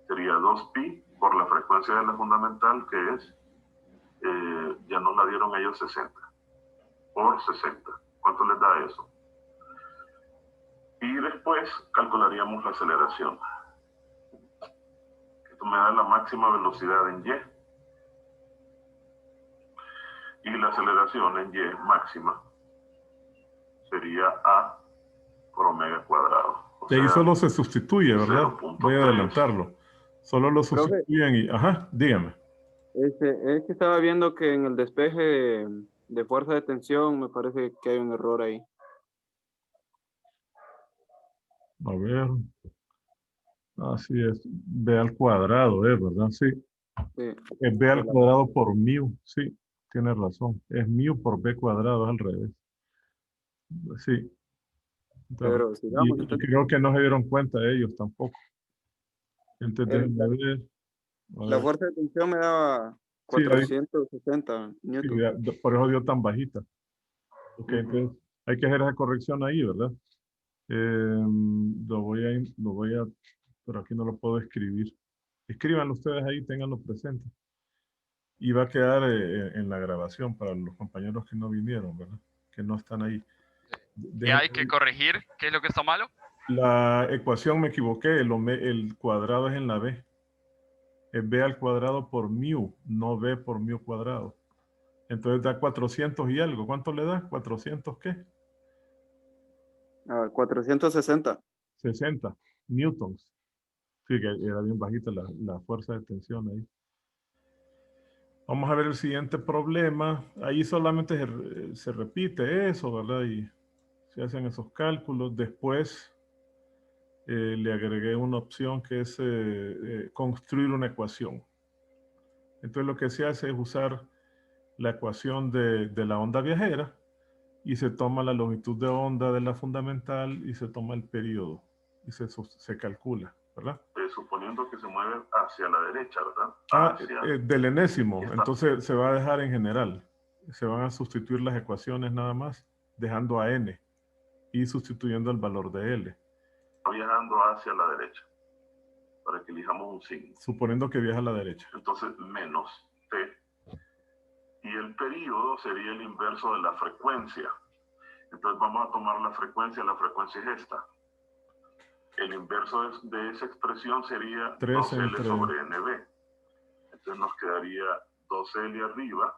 G: Sería 2pi por la frecuencia de la fundamental, que es, ya nos la dieron ellos 60, por 60. ¿Cuánto les da eso? Y después calcularíamos la aceleración. Esto me da la máxima velocidad en y. Y la aceleración en y máxima sería a por omega cuadrado.
A: Y ahí solo se sustituye, ¿verdad? Voy a adelantarlo. Solo lo sustituyen y... Ajá, dígame.
J: Es que estaba viendo que en el despeje de fuerza de tensión me parece que hay un error ahí.
A: A ver. Así es. B al cuadrado, ¿verdad? Sí.
J: Sí.
A: Es B al cuadrado por mu. Sí, tiene razón. Es mu por B cuadrado, es al revés. Sí.
J: Pero sigamos,
A: y creo que no se dieron cuenta ellos tampoco. Entonces,
J: la fuerza de tensión me daba 460 newton.
A: Sí, por eso dio tan bajita. Ok, entonces hay que hacer esa corrección ahí, ¿verdad? Lo voy a, pero aquí no lo puedo escribir. Escríbanlo ustedes ahí, ténganlo presente. Y va a quedar en la grabación para los compañeros que no vinieron, ¿verdad? Que no están ahí.
E: ¿Qué hay que corregir? ¿Qué es lo que está malo?
A: La ecuación me equivoqué, el cuadrado es en la B. Es B al cuadrado por mu, no B por mu cuadrado. Entonces da 400 y algo. ¿Cuánto le da? ¿400 qué?
J: 460.
A: 60 newtons. Sí, que era bien bajita la fuerza de tensión ahí. Vamos a ver el siguiente problema. Ahí solamente se repite eso, ¿verdad? Y se hacen esos cálculos. Después le agregué una opción que es construir una ecuación. Entonces lo que se hace es usar la ecuación de la onda viajera y se toma la longitud de onda de la fundamental y se toma el periodo y se calcula, ¿verdad?
G: Suponiendo que se mueve hacia la derecha, ¿verdad?
A: Del enésimo, entonces se va a dejar en general. Se van a sustituir las ecuaciones nada más, dejando a n. y sustituyendo el valor de L.
G: Viajando hacia la derecha, para que elijamos un signo.
A: Suponiendo que viaja a la derecha.
G: Entonces, menos T. Y el período sería el inverso de la frecuencia. Entonces vamos a tomar la frecuencia es esta. El inverso de esa expresión sería 2L sobre NB. Entonces nos quedaría 2L arriba,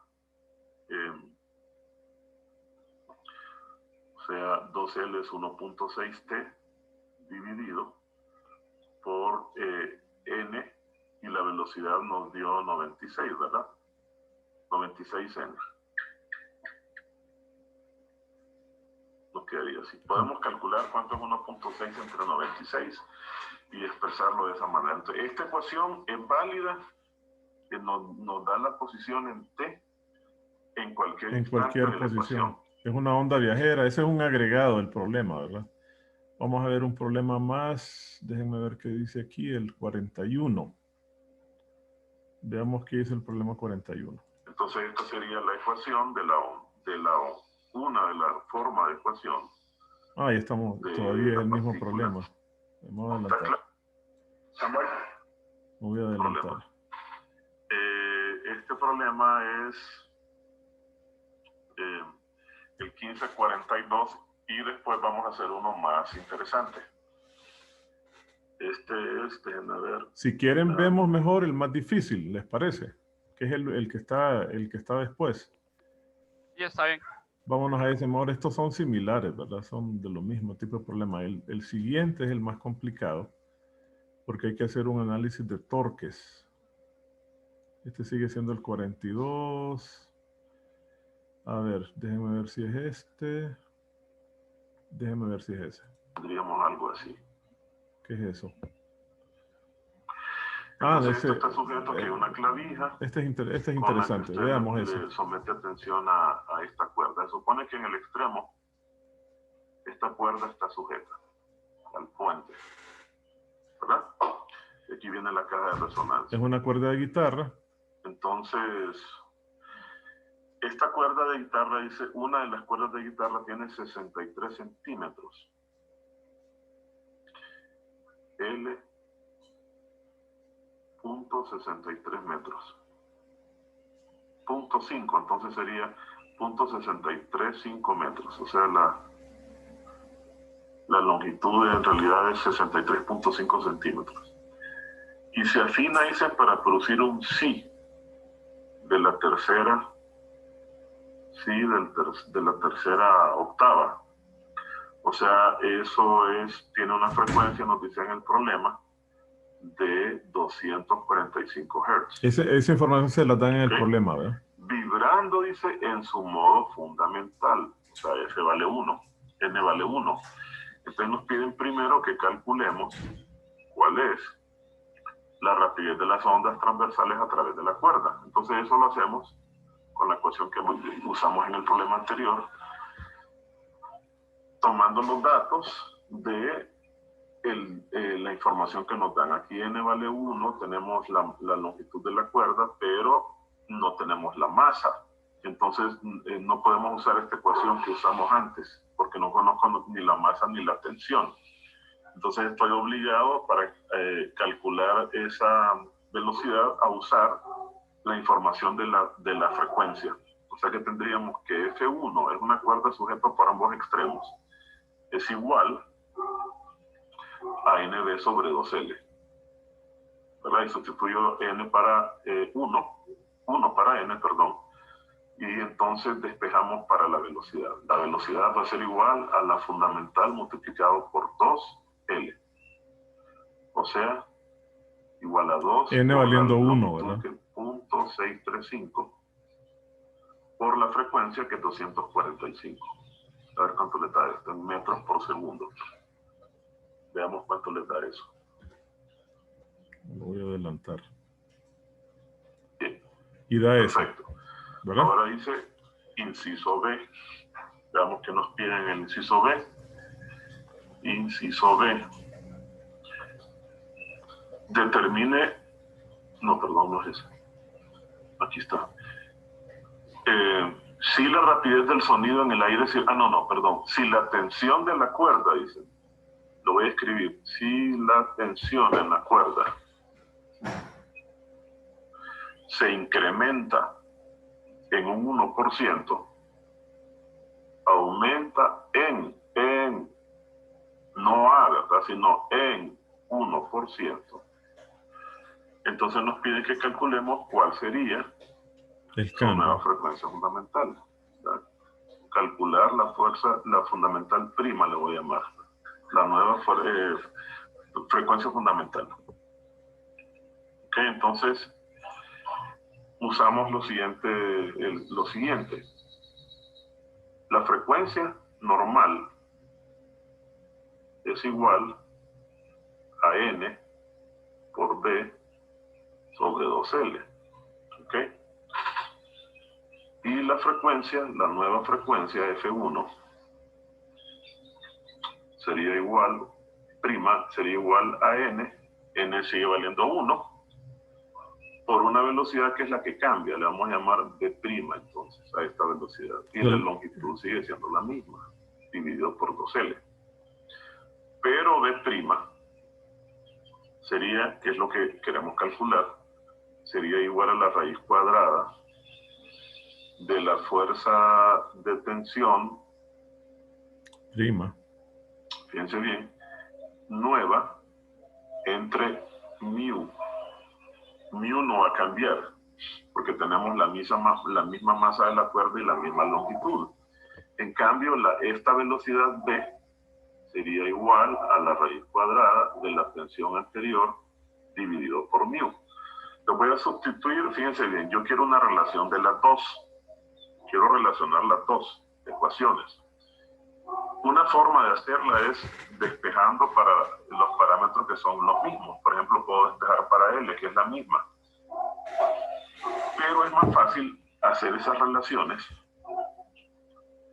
G: o sea, 2L es 1.6T dividido por N, y la velocidad nos dio 96, ¿verdad? 96 N. Nos quedaría así. Podemos calcular cuánto es 1.6 entre 96 y expresarlo de esa manera. Entonces, esta ecuación es válida, que nos da la posición en T en cualquier instante de la
A: posición.
G: ecuación.
A: Es una onda viajera. Ese es un agregado del problema, ¿verdad? Vamos a ver un problema más. Déjenme ver qué dice aquí, el 41. Veamos qué dice el problema 41.
G: Entonces, esta sería la ecuación una de las formas de ecuación.
A: Ahí estamos, todavía es el mismo problema. Vamos a adelantar.
G: Samuel.
A: Me voy a adelantar.
G: Este problema es el 1542 y después vamos a hacer uno más interesante. Déjenme ver.
A: Si quieren, vemos mejor el más difícil, ¿les parece? Que es el que está después.
E: Sí, está bien.
A: Vámonos a ese mejor. Estos son similares, ¿verdad? Son de lo mismo tipo de problema. El siguiente es el más complicado porque hay que hacer un análisis de torques. Este sigue siendo el 42. A ver, déjenme ver si es este. Déjenme ver si es ese.
G: Tendríamos algo así.
A: ¿Qué es eso?
G: Entonces, esto está sujeto a que una clavija.
A: Este es interesante. Veamos eso.
G: Le somete atención a esta cuerda. Se supone que en el extremo esta cuerda está sujeta al puente, ¿verdad? Y aquí viene la caja de resonancia.
A: Es una cuerda de guitarra.
G: Entonces, esta cuerda de guitarra dice, una de las cuerdas de guitarra tiene 63 centímetros. L. 0.63 metros. 0.5, entonces sería 0.635 metros. O sea, la longitud en realidad es 63.5 centímetros. Y se afina, dice, para producir un si de la tercera, de la tercera octava. O sea, eso tiene una frecuencia, nos dice en el problema, de 245 Hz.
A: Esa información se la dan en el problema, ¿verdad?
G: Vibrando, dice, en su modo fundamental. O sea, F vale 1, N vale 1. Entonces nos piden primero que calculemos cuál es la rapidez de las ondas transversales a través de la cuerda. Entonces eso lo hacemos con la ecuación que usamos en el problema anterior, tomando los datos de la información que nos dan. Aquí N vale 1, tenemos la longitud de la cuerda, pero no tenemos la masa. Entonces no podemos usar esta ecuación que usamos antes, porque no conozco ni la masa ni la tensión. Entonces estoy obligado para calcular esa velocidad a usar la información de la frecuencia. O sea que tendríamos que F1 es una cuerda sujeta por ambos extremos. Es igual a NB sobre 2L. ¿Verdad? Y sustituyo N para 1 para N, perdón. Y entonces despejamos para la velocidad. La velocidad va a ser igual a la fundamental multiplicado por 2L. O sea, igual a 2.
A: N valiendo 1, ¿verdad?
G: 0.635 por la frecuencia que es 245. A ver cuánto le da esto en metros por segundo. Veamos cuánto le da eso.
A: Lo voy a adelantar.
G: Bien.
A: Y da eso.
G: Perfecto.
A: ¿Verdad?
G: Ahora dice inciso B. Veamos qué nos piden en el inciso B. Inciso B. Determine... No, perdón, no es ese. Aquí está. Si la rapidez del sonido en el aire, si la tensión de la cuerda, dicen, lo voy a escribir, si la tensión en la cuerda se incrementa en un 1%, aumenta no A, ¿verdad? Sino en 1%. Entonces nos pide que calculemos cuál sería
A: El
G: su nueva
A: cambio.
G: frecuencia fundamental. ¿Verdad? Calcular la fuerza, la fundamental prima, le voy a llamar. La nueva frecuencia fundamental. Ok, entonces usamos lo siguiente. La frecuencia normal es igual a N por B sobre 2L. ¿Ok? Y la nueva frecuencia F1 sería igual a N sigue valiendo 1, por una velocidad que es la que cambia, le vamos a llamar B', entonces, a esta velocidad. Y la longitud sigue siendo la misma, dividido por 2L. Pero B' sería, que es lo que queremos calcular, sería igual a la raíz cuadrada de la fuerza de tensión
A: Prima.
G: Fíjense bien, nueva entre mu. Mu no va a cambiar, porque tenemos la misma masa de la cuerda y la misma longitud. En cambio, esta velocidad B sería igual a la raíz cuadrada de la tensión anterior dividido por mu. Lo voy a sustituir, fíjense bien, yo quiero una relación de las dos. Quiero relacionar las dos ecuaciones. Una forma de hacerla es despejando para los parámetros que son los mismos. Por ejemplo, puedo despejar para L, que es la misma. Pero es más fácil hacer esas relaciones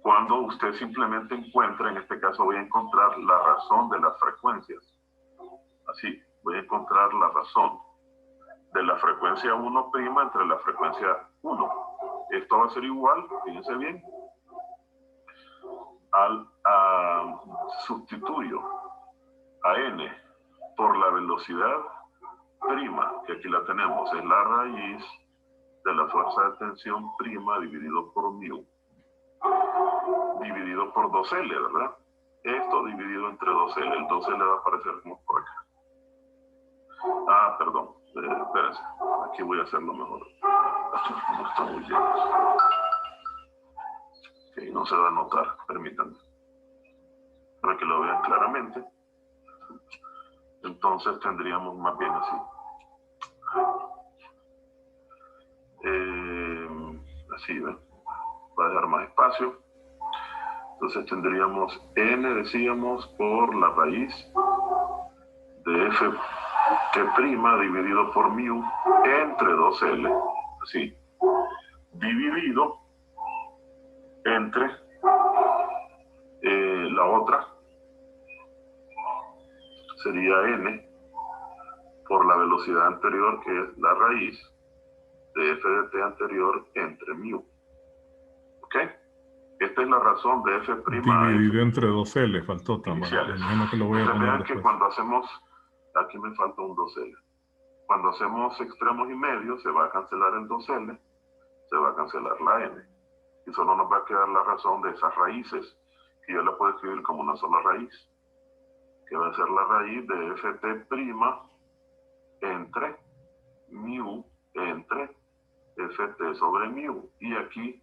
G: cuando usted simplemente encuentra, en este caso voy a encontrar la razón de las frecuencias. Así, voy a encontrar la razón de la frecuencia 1' entre la frecuencia 1. Esto va a ser igual, fíjense bien, sustituyo a N por la velocidad prima, que aquí la tenemos, es la raíz de la fuerza de tensión prima dividido por mu, dividido por 2L, ¿verdad? Esto dividido entre 2L, el 2L va a aparecer como por acá. Perdón, espérense, aquí voy a hacerlo mejor. No está muy lleno. Ok, no se va a notar, permítanme. Para que lo vean claramente. Entonces tendríamos más bien así. Así, ¿ven? Va a dejar más espacio. Entonces tendríamos N, decíamos, por la raíz de F' dividido por mu entre 2L. Así. Dividido entre la otra sería N por la velocidad anterior, que es la raíz de F de T anterior entre mu. ¿Ok? Esta es la razón de F'.
A: Dividido entre 2L, faltó también. Imagino que lo voy a poner
G: vean
A: después.
G: que cuando hacemos, aquí me falta un 2L. Cuando hacemos extremos y medios, se va a cancelar el 2L, se va a cancelar la N. Y solo nos va a quedar la razón de esas raíces, que yo la puedo escribir como una sola raíz, que va a ser la raíz de Ft' entre mu entre Ft sobre mu. Y aquí,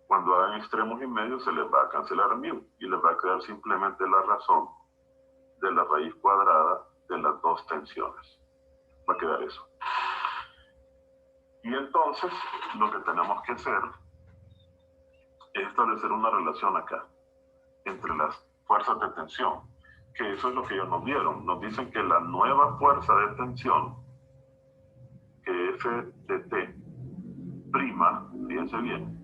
G: cuando hagan extremos y medios, se les va a cancelar mu y les va a quedar simplemente la razón de la raíz cuadrada de las dos tensiones. Va a quedar eso. Y entonces, lo que tenemos que hacer es establecer una relación acá entre las fuerzas de tensión, que eso es lo que ellos nos dieron. Nos dicen que la nueva fuerza de tensión, que F de T prima, fíjense bien,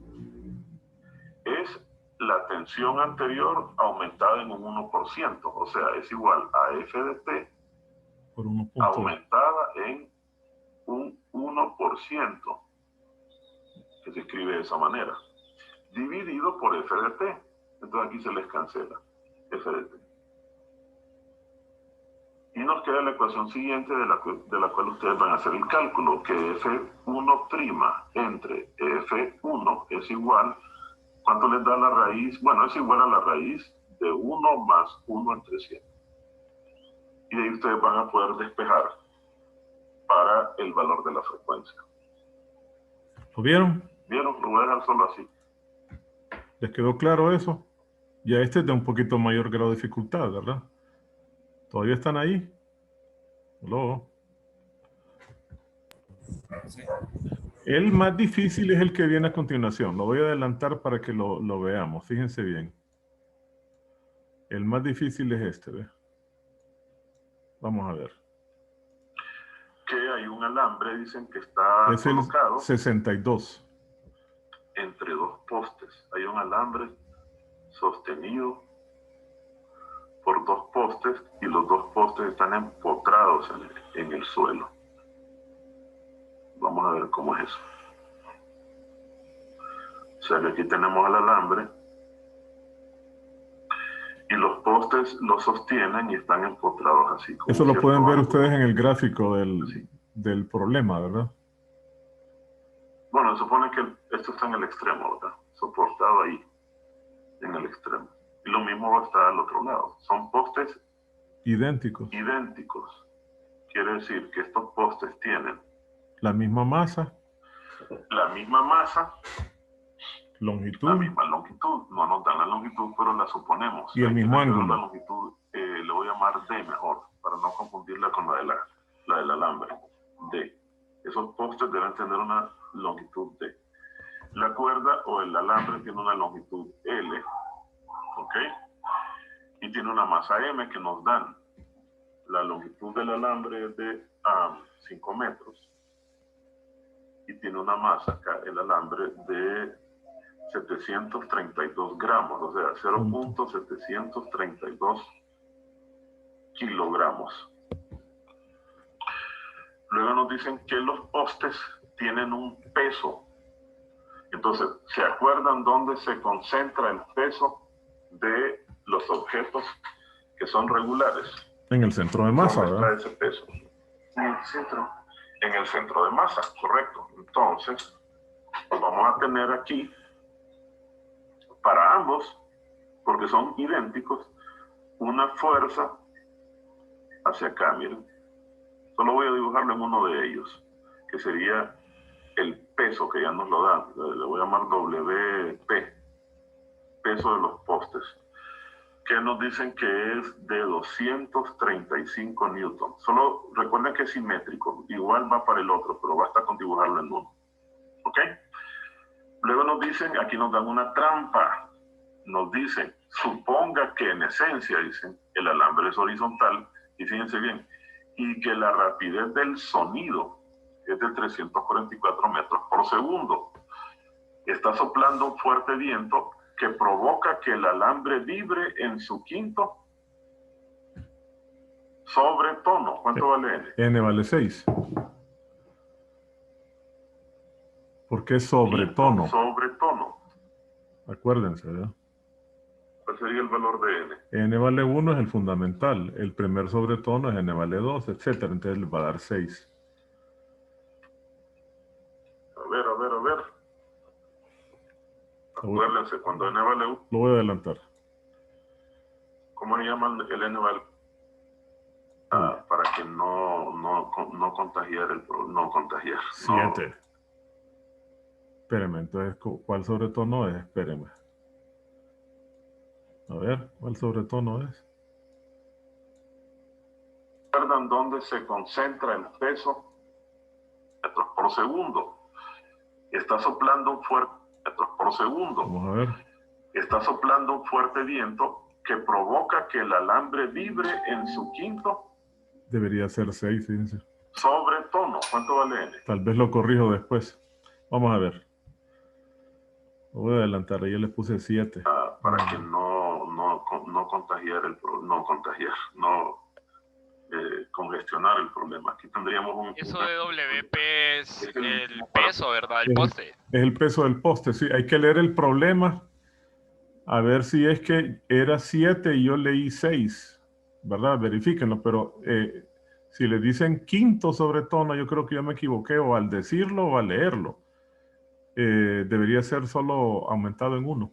G: es la tensión anterior aumentada en un 1%, o sea, es igual a F de T
A: por 1 punto.
G: Aumentada en un 1%, que se escribe de esa manera. dividido por f de t. Entonces aquí se les cancela f de t. Y nos queda la ecuación siguiente de la cual ustedes van a hacer el cálculo, que f1' entre f1 es igual, ¿cuánto les da la raíz? Bueno, es igual a la raíz de 1 más 1 entre 100. Y de ahí ustedes van a poder despejar para el valor de la frecuencia.
A: ¿Lo vieron?
G: ¿Vieron? Lo voy a dejar solo así.
A: ¿Les quedó claro eso? Ya este es de un poquito mayor grado de dificultad, ¿verdad? ¿Todavía están ahí? ¿Aló?
C: Sí.
A: El más difícil es el que viene a continuación. Lo voy a adelantar para que lo veamos. Fíjense bien. El más difícil es este, ¿ve? Vamos a ver.
G: Que hay un alambre, dicen que está
A: Es el
G: colocado
A: 62.
G: entre dos postes. Hay un alambre sostenido por dos postes y los dos postes están empotrados en el suelo. Vamos a ver cómo es eso. O sea que aquí tenemos el alambre y los postes lo sostienen y están empotrados así.
A: Eso lo pueden ver
G: ángulo.
A: ustedes en el gráfico
G: Sí.
A: del problema, ¿verdad?
G: Bueno, se supone que esto está en el extremo, ¿verdad? Soportado ahí, en el extremo. Y lo mismo va a estar al otro lado. Son postes
A: Idénticos.
G: idénticos. Quiere decir que estos postes tienen
A: La misma masa,
G: la misma masa,
A: longitud.
G: la misma longitud. No nos dan la longitud, pero la suponemos.
A: Y el
G: Hay que
A: mismo
G: tener
A: ángulo.
G: La longitud, le voy a llamar D mejor, para no confundirla con la del alambre. D. Esos postes deben tener una longitud D. La cuerda o el alambre tiene una longitud L, ¿ok? Y tiene una masa M que nos dan. La longitud del alambre es de 5 metros. Y tiene una masa acá, el alambre, de 732 gramos, o sea, 0.732 kilogramos. Luego nos dicen que los postes tienen un peso. Entonces, ¿se acuerdan dónde se concentra el peso de los objetos que son regulares?
A: En el centro de masa,
G: ¿Dónde
A: ¿verdad?
G: está ese peso? En el centro. En el centro de masa, correcto. Entonces, vamos a tener aquí, para ambos, porque son idénticos, una fuerza hacia acá, miren. Solo voy a dibujarlo en uno de ellos, que sería el peso que ya nos lo dan. Le voy a llamar WP, peso de los postes, que nos dicen que es de 235 newtons. Solo recuerden que es simétrico, igual va para el otro, pero basta con dibujarlo en uno. ¿Ok? Luego nos dicen, aquí nos dan una trampa. Nos dicen, suponga que en esencia, dicen, el alambre es horizontal, y fíjense bien, y que la rapidez del sonido es de 344 metros por segundo. Está soplando un fuerte viento que provoca que el alambre vibre en su quinto sobretono. ¿Cuánto vale N?
A: N vale 6. Porque es sobretono.
G: Quinto sobretono.
A: Acuérdense, ¿verdad?
G: ¿Cuál sería el valor de N?
A: N vale 1 es el fundamental. El primer sobretono es N vale 2, etc. Entonces les va a dar 6.
G: A ver. Acuérdense, cuando N vale 1,
A: Lo voy a adelantar.
G: ¿cómo le llaman el N vale? Para que no contagiar el problema. No contagiar.
A: 7. Espéreme, entonces, ¿cuál sobretono es? Espéreme. A ver, ¿cuál sobretono es?
G: ¿Recuerdan dónde se concentra el peso? Metros por segundo. Está soplando un fuerte metros por segundo.
A: Vamos a ver.
G: Está soplando un fuerte viento que provoca que el alambre vibre en su quinto
A: Debería ser 6, fíjense.
G: sobretono. ¿Cuánto vale N?
A: Tal vez lo corrijo después. Vamos a ver. Lo voy a adelantar. Yo le puse 7.
G: Para que no contagiar el problema. No contagiar. No congestionar el problema. Aquí tendríamos
E: Eso de WP es
G: Es
E: el peso, ¿verdad? El
A: Es-
E: poste.
A: Es el peso del poste, sí. Hay que leer el problema. A ver si es que era 7 y yo leí 6, ¿verdad? Verifíquenlo, pero si le dicen quinto sobre tono, yo creo que yo me equivoqué o al decirlo o al leerlo. Debería ser solo aumentado en 1,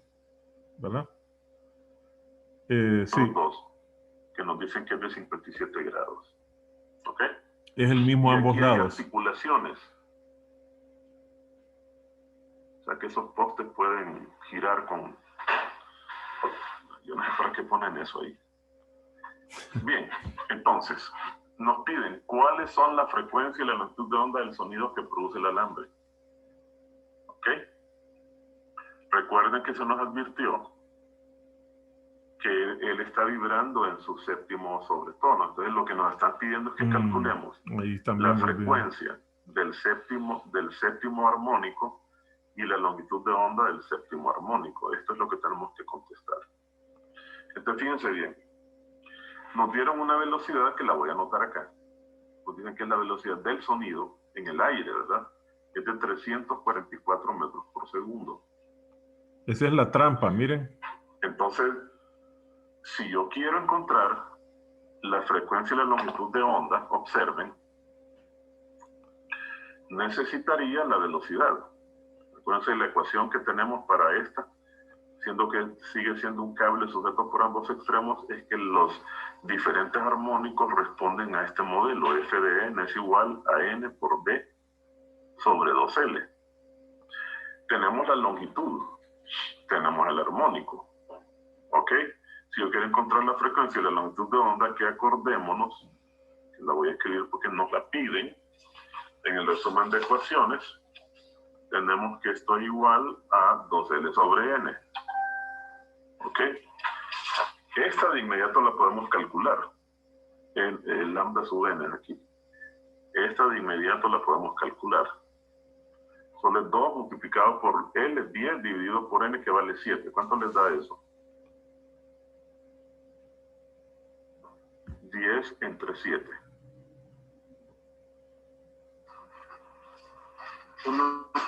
A: ¿verdad? Sí,
G: Son dos que nos dicen que es de 57 grados. ¿Ok?
A: es el mismo
G: Y
A: a ambos
G: aquí hay
A: lados.
G: articulaciones. O sea que esos postes pueden girar con... Yo no sé para qué ponen eso ahí. Bien, entonces, nos piden cuáles son la frecuencia y la longitud de onda del sonido que produce el alambre. ¿Ok? Recuerden que se nos advirtió que él está vibrando en su séptimo sobretono. Entonces, lo que nos están pidiendo es que calculemos
A: Ahí
G: la
A: también volví.
G: frecuencia del séptimo armónico y la longitud de onda del séptimo armónico. Esto es lo que tenemos que contestar. Entonces, fíjense bien. Nos dieron una velocidad que la voy a anotar acá. Nos dicen que es la velocidad del sonido en el aire, ¿verdad? Es de 344 metros por segundo.
A: Esa es la trampa, miren.
G: Entonces, si yo quiero encontrar la frecuencia y la longitud de onda, observen, necesitaría la velocidad. Acuérdense la ecuación que tenemos para esta, siendo que sigue siendo un cable sujeto por ambos extremos, es que los diferentes armónicos responden a este modelo. F de n es igual a n por b sobre 2L. Tenemos la longitud, tenemos el armónico. ¿Ok? Si yo quiero encontrar la frecuencia y la longitud de onda, que acordémonos, que la voy a escribir porque nos la piden, en el resumen de ecuaciones, tenemos que esto es igual a 2L sobre n. ¿Ok? Esta de inmediato la podemos calcular. El lambda sub n es aquí. Esta de inmediato la podemos calcular. Solo es 2 multiplicado por L, 10 dividido por n, que vale 7. ¿Cuánto les da eso? 10 entre 7.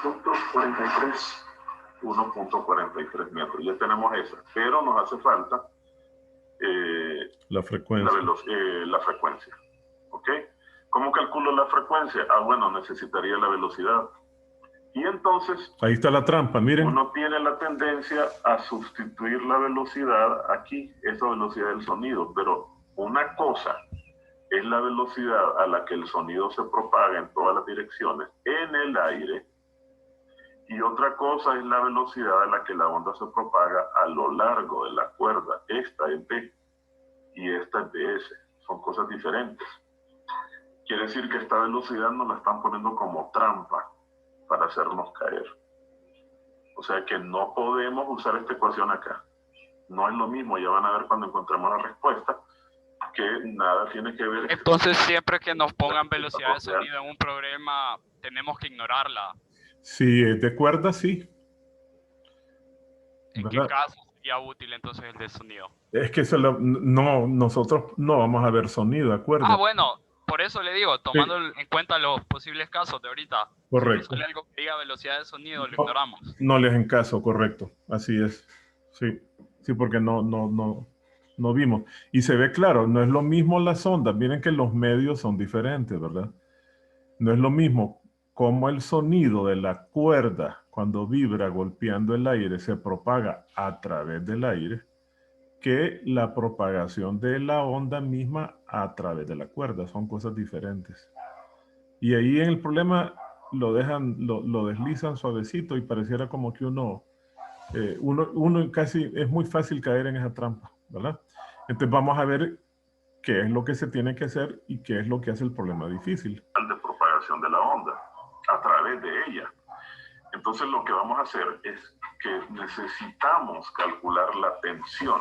G: 1.43. 1.43 metros. Ya tenemos esa. Pero nos hace falta
A: La frecuencia.
G: la frecuencia. ¿Ok? ¿Cómo calculo la frecuencia? Ah, bueno, necesitaría la velocidad. Y entonces,
A: Ahí está la trampa, miren.
G: uno tiene la tendencia a sustituir la velocidad aquí, esa velocidad del sonido, pero una cosa es la velocidad a la que el sonido se propaga en todas las direcciones en el aire, y otra cosa es la velocidad a la que la onda se propaga a lo largo de la cuerda. Esta es B y esta es BS. Son cosas diferentes. Quiere decir que esta velocidad nos la están poniendo como trampa para hacernos caer. O sea que no podemos usar esta ecuación acá. No es lo mismo, ya van a ver cuando encontremos la respuesta, que nada tiene que ver.
E: Entonces, siempre que nos pongan velocidad de sonido en un problema, tenemos que ignorarla.
A: Si es de cuerda, sí.
E: ¿En qué
A: ¿Verdad?
E: caso sería útil entonces el de sonido?
A: Es que no, nosotros no vamos a ver sonido, ¿de acuerdo?
E: Ah, bueno, por eso le digo, tomando en cuenta los posibles casos de ahorita.
A: Correcto.
E: Si sale algo que diga velocidad de sonido, lo ignoramos.
A: No les hacen caso, correcto. Así es. Sí, sí, porque no vimos. Y se ve claro, no es lo mismo las ondas. Miren que los medios son diferentes, ¿verdad? No es lo mismo como el sonido de la cuerda cuando vibra golpeando el aire se propaga a través del aire que la propagación de la onda misma a través de la cuerda. Son cosas diferentes. Y ahí en el problema lo deslizan suavecito y pareciera como que uno casi es muy fácil caer en esa trampa, ¿verdad? Entonces vamos a ver qué es lo que se tiene que hacer y qué es lo que hace el problema difícil.
G: De propagación de la onda a través de ella. Entonces lo que vamos a hacer es que necesitamos calcular la tensión.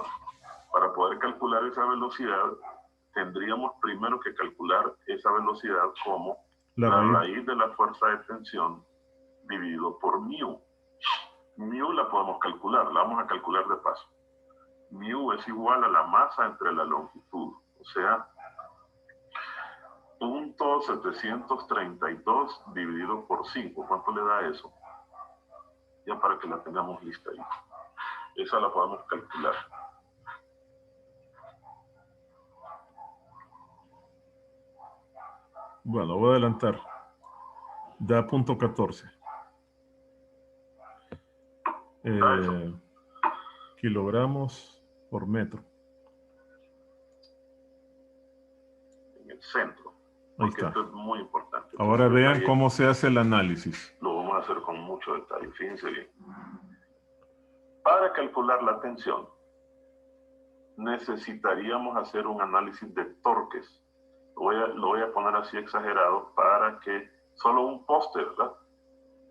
G: Para poder calcular esa velocidad, tendríamos primero que calcular esa velocidad como la raíz de la fuerza de tensión dividido por mu. Mu la podemos calcular, la vamos a calcular de paso. Mu es igual a la masa entre la longitud. O sea, .732 dividido por 5. ¿Cuánto le da eso? Ya para que la tengamos lista ahí. Esa la podemos calcular.
A: Bueno, voy a adelantar. Da .14. Kilogramos por metro.
G: En el centro.
A: Ahí
G: Porque
A: está.
G: esto es muy importante.
A: Ahora
G: Entonces,
A: vean
G: ahí
A: cómo se hace el análisis.
G: lo vamos a hacer con mucho detalle. Fíjense bien. Para calcular la tensión, necesitaríamos hacer un análisis de torques. Lo voy a poner así exagerado para que solo un poste, ¿verdad?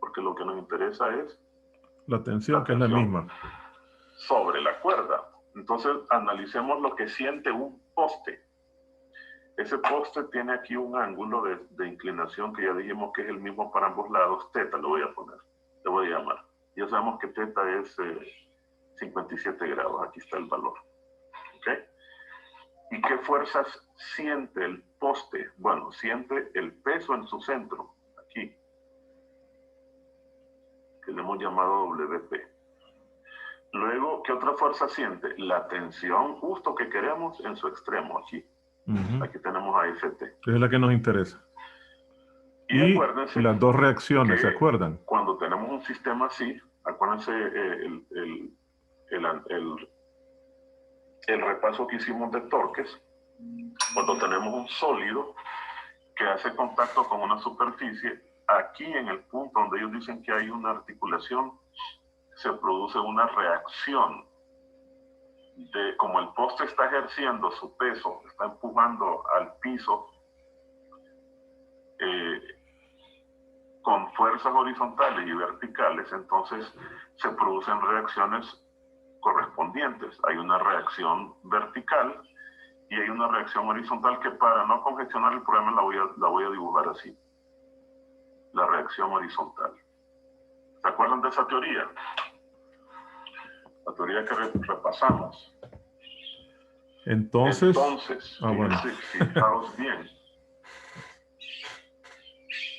G: Porque lo que nos interesa es
A: La tensión, que es la misma.
G: sobre la cuerda. Entonces, analicemos lo que siente un poste. Ese poste tiene aquí un ángulo de inclinación que ya dijimos que es el mismo para ambos lados. Teta le voy a poner, le voy a llamar. Ya sabemos que teta es 57 grados. Aquí está el valor. ¿Ok? ¿Y qué fuerzas siente el poste? Bueno, siente el peso en su centro, aquí, que le hemos llamado WP. Luego, ¿qué otra fuerza siente? La tensión justo que queremos en su extremo, aquí. Aquí tenemos a FT.
A: Es la que nos interesa.
G: Y
A: Y
G: acuérdense
A: las dos reacciones,
G: que
A: ¿se acuerdan?
G: cuando tenemos un sistema así, acuérdense el repaso que hicimos de torques, cuando tenemos un sólido que hace contacto con una superficie, aquí en el punto donde ellos dicen que hay una articulación, se produce una reacción de como el poste está ejerciendo su peso, está empujando al piso con fuerzas horizontales y verticales, entonces se producen reacciones correspondientes. Hay una reacción vertical y hay una reacción horizontal que, para no congestionar el problema, la voy a dibujar así. La reacción horizontal. ¿Se acuerdan de esa teoría? La teoría que repasamos.
A: Entonces, bueno.
G: Fijaos bien.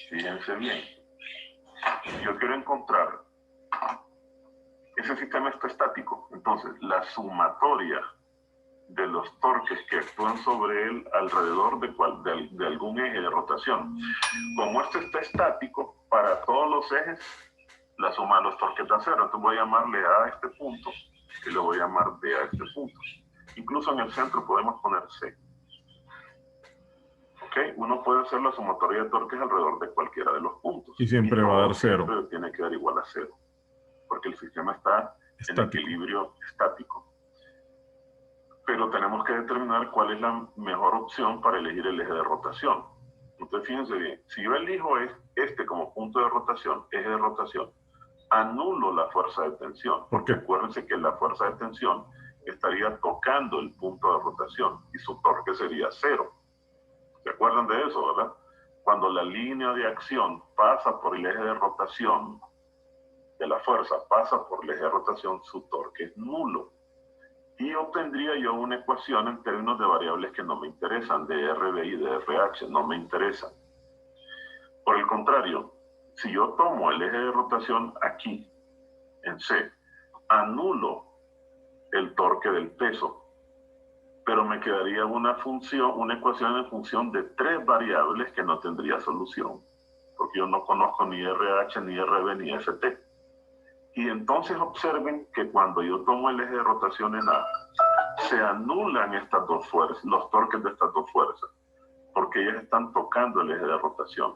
G: Fíjense bien. Yo quiero encontrar, ese sistema está estático, entonces la sumatoria de los torques que actúan sobre él alrededor de algún eje de rotación. Como este está estático, para todos los ejes, la suma de los torques da cero. Entonces voy a llamarle A a este punto y le voy a llamar B a este punto. Incluso en el centro podemos poner C. ¿Ok? Uno puede hacer la sumatoria de torques alrededor de cualquiera de los puntos.
A: Y siempre va a dar cero.
G: Siempre tiene que dar igual a cero. Porque el sistema está en equilibrio estático. Pero tenemos que determinar cuál es la mejor opción para elegir el eje de rotación. Entonces, fíjense bien, si yo elijo este como punto de rotación, eje de rotación, anulo la fuerza de tensión. Porque acuérdense que la fuerza de tensión estaría tocando el punto de rotación y su torque sería cero. ¿Se acuerdan de eso, verdad? Cuando la línea de acción pasa por el eje de rotación de la fuerza, pasa por el eje de rotación, su torque es nulo. Y obtendría yo una ecuación en términos de variables que no me interesan, de RB y de RH, no me interesan. Por el contrario, si yo tomo el eje de rotación aquí, en C, anulo el torque del peso, pero me quedaría una ecuación en función de tres variables que no tendría solución, porque yo no conozco ni RH, ni RB, ni FT. Y entonces observen que cuando yo tomo el eje de rotación en A, se anulan estas dos fuerzas, los torques de estas dos fuerzas, porque ellas están tocando el eje de rotación.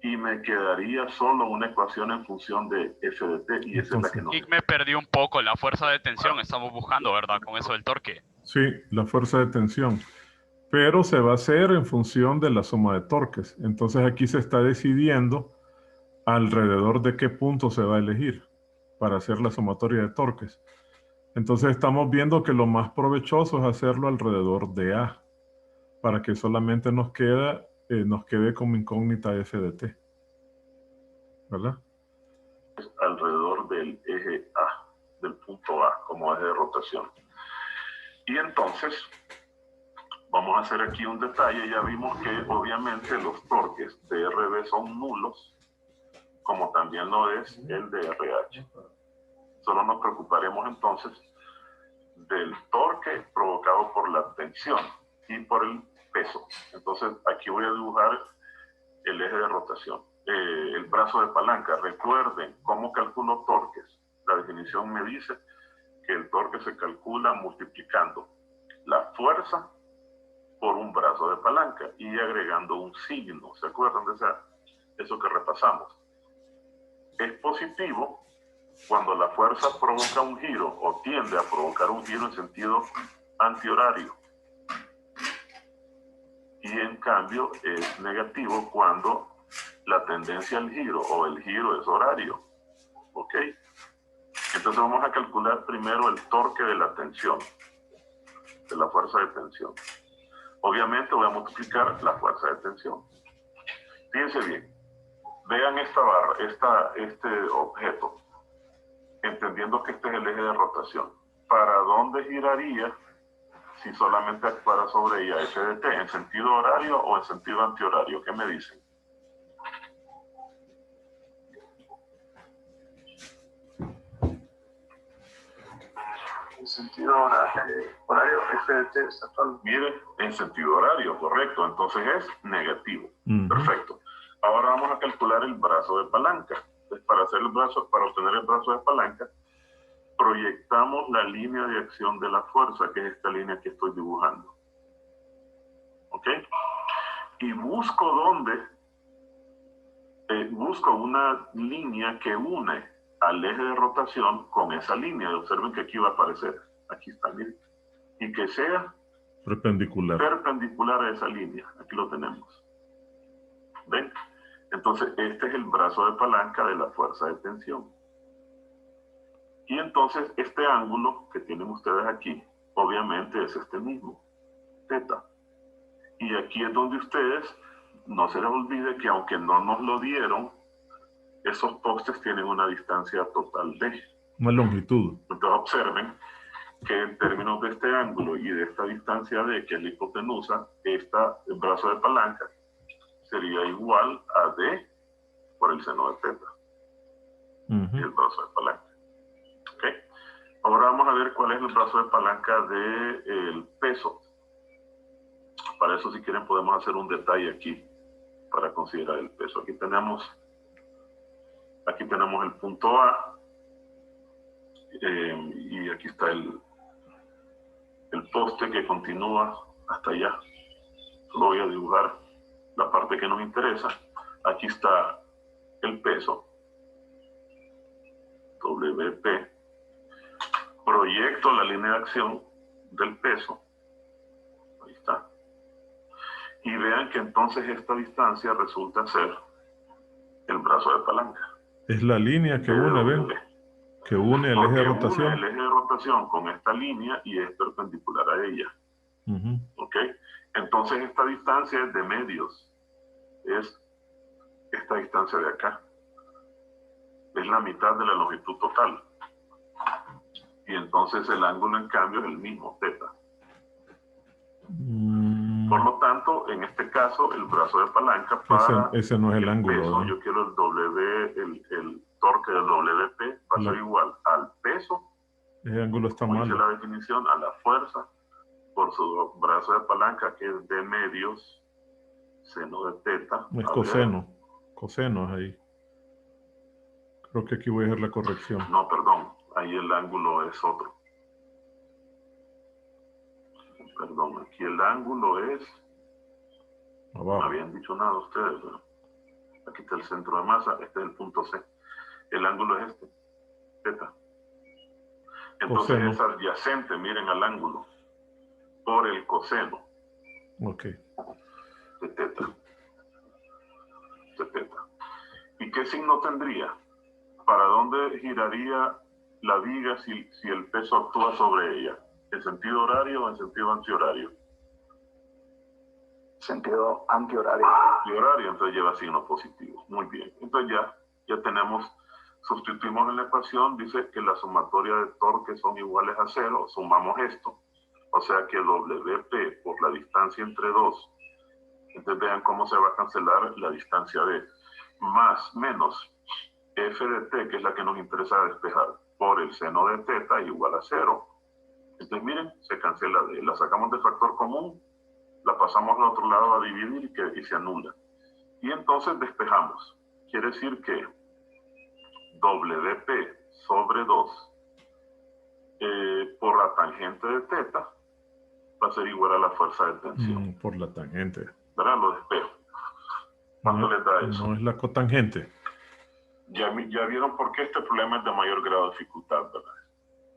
G: Y me quedaría solo una ecuación en función de F de T, y esa es la que no.
E: Y me perdí un poco la fuerza de tensión, estamos buscando, ¿verdad? Con eso del torque.
A: Sí, la fuerza de tensión. Pero se va a hacer en función de la suma de torques. Entonces aquí se está decidiendo alrededor de qué punto se va a elegir para hacer la sumatoria de torques. Entonces estamos viendo que lo más provechoso es hacerlo alrededor de A, para que solamente nos quede como incógnita F de T. ¿Verdad?
G: Alrededor del eje A, del punto A, como eje de rotación. Y entonces, Vamos a hacer aquí un detalle. Ya vimos que obviamente los torques de RB son nulos, como también lo es el de RH. Solo nos preocuparemos entonces del torque provocado por la tensión y por el peso. Entonces aquí voy a dibujar el eje de rotación, el brazo de palanca. Recuerden cómo calculo torques. La definición me dice que el torque se calcula multiplicando la fuerza por un brazo de palanca y agregando un signo. ¿Se acuerdan de eso que repasamos? Es positivo cuando la fuerza provoca un giro o tiende a provocar un giro en sentido antihorario. Y en cambio es negativo cuando la tendencia al giro o el giro es horario. ¿Ok? Entonces vamos a calcular primero el torque de la tensión, de la fuerza de tensión. Obviamente voy a multiplicar la fuerza de tensión. Fíjense bien, vean esta barra, este objeto, entendiendo que este es el eje de rotación. ¿Para dónde giraría si solamente actuara sobre ella f de t? ¿En sentido horario o en sentido antihorario? ¿Qué me dicen?
H: En sentido horario, f de t está actual.
G: Miren, en sentido horario, correcto. Entonces es negativo. Perfecto. Ahora vamos a calcular el brazo de palanca. Entonces, para obtener el brazo de palanca, proyectamos la línea de acción de la fuerza, que es esta línea que estoy dibujando. ¿Ok? Y busco busco una línea que une al eje de rotación con esa línea. Observen que aquí va a aparecer. Aquí está, miren. Y que sea perpendicular a esa línea. Aquí lo tenemos. ¿Ven? Entonces, este es el brazo de palanca de la fuerza de tensión. Y entonces, este ángulo que tienen ustedes aquí, obviamente es este mismo, θ. Y aquí es donde ustedes, no se les olvide que aunque no nos lo dieron, esos postes tienen una distancia total de...
A: Una longitud.
G: Entonces, observen que en términos de este ángulo y de esta distancia d, que es la hipotenusa, el brazo de palanca sería igual a d por el seno de θ. Y el brazo de palanca. ¿Ok? Ahora vamos a ver cuál es el brazo de palanca del peso. Para eso, si quieren, podemos hacer un detalle aquí para considerar el peso. Aquí tenemos el punto A y aquí está el poste que continúa hasta allá. Solo voy a dibujar la parte que nos interesa. Aquí está el peso, WP. Proyecto la línea de acción del peso. Ahí está. Y vean que entonces esta distancia resulta ser el brazo de palanca.
A: Es la línea que une, ¿ven? Que une el eje de rotación.
G: Une el eje de rotación con esta línea y es perpendicular a ella. ¿Ok? Entonces esta distancia es de medios. Es esta distancia de acá. Es la mitad de la longitud total. Y entonces el ángulo en cambio es el mismo, θ. Por lo tanto, en este caso, el brazo de palanca para
A: ese no es el ángulo,
G: peso,
A: ¿no?
G: yo quiero el el torque del WP va a ser igual al peso,
A: ese ángulo está
G: como dice
A: malo.
G: la definición, a la fuerza por su brazo de palanca, que es de medios, seno de θ.
A: Es coseno. Coseno es ahí. Creo que aquí voy a hacer la corrección.
G: No, perdón, ahí el ángulo es otro. Perdón, aquí el ángulo es...
A: Abajo.
G: No habían dicho nada ustedes, ¿no? Aquí está el centro de masa, este es el punto C. El ángulo es este, θ. Entonces
A: Coseno.
G: es adyacente, miren, al ángulo, por el coseno.
A: Ok.
G: De θ. ¿Y qué signo tendría? ¿Para dónde giraría la viga si el peso actúa sobre ella? ¿En sentido horario o en sentido antihorario?
H: Sentido antihorario.
G: Antihorario, entonces lleva signo positivo. Muy bien. Entonces ya tenemos, sustituimos en la ecuación, dice que la sumatoria de torques son iguales a 0, sumamos esto, O sea que WP por la distancia entre 2. Entonces vean cómo se va a cancelar la distancia D. Más, menos f de t, que es la que nos interesa despejar, por el seno de teta igual a 0. Entonces miren, se cancela D. La sacamos de factor común, la pasamos al otro lado a dividir y se anula. Y entonces despejamos. Quiere decir que WP sobre 2 por la tangente de teta va a ser igual a la fuerza de tensión.
A: Por la tangente.
G: ¿Verdad? Lo despejo. ¿Cuánto les da eso?
A: No es la cotangente.
G: Ya vieron por qué este problema es de mayor grado de dificultad, ¿verdad?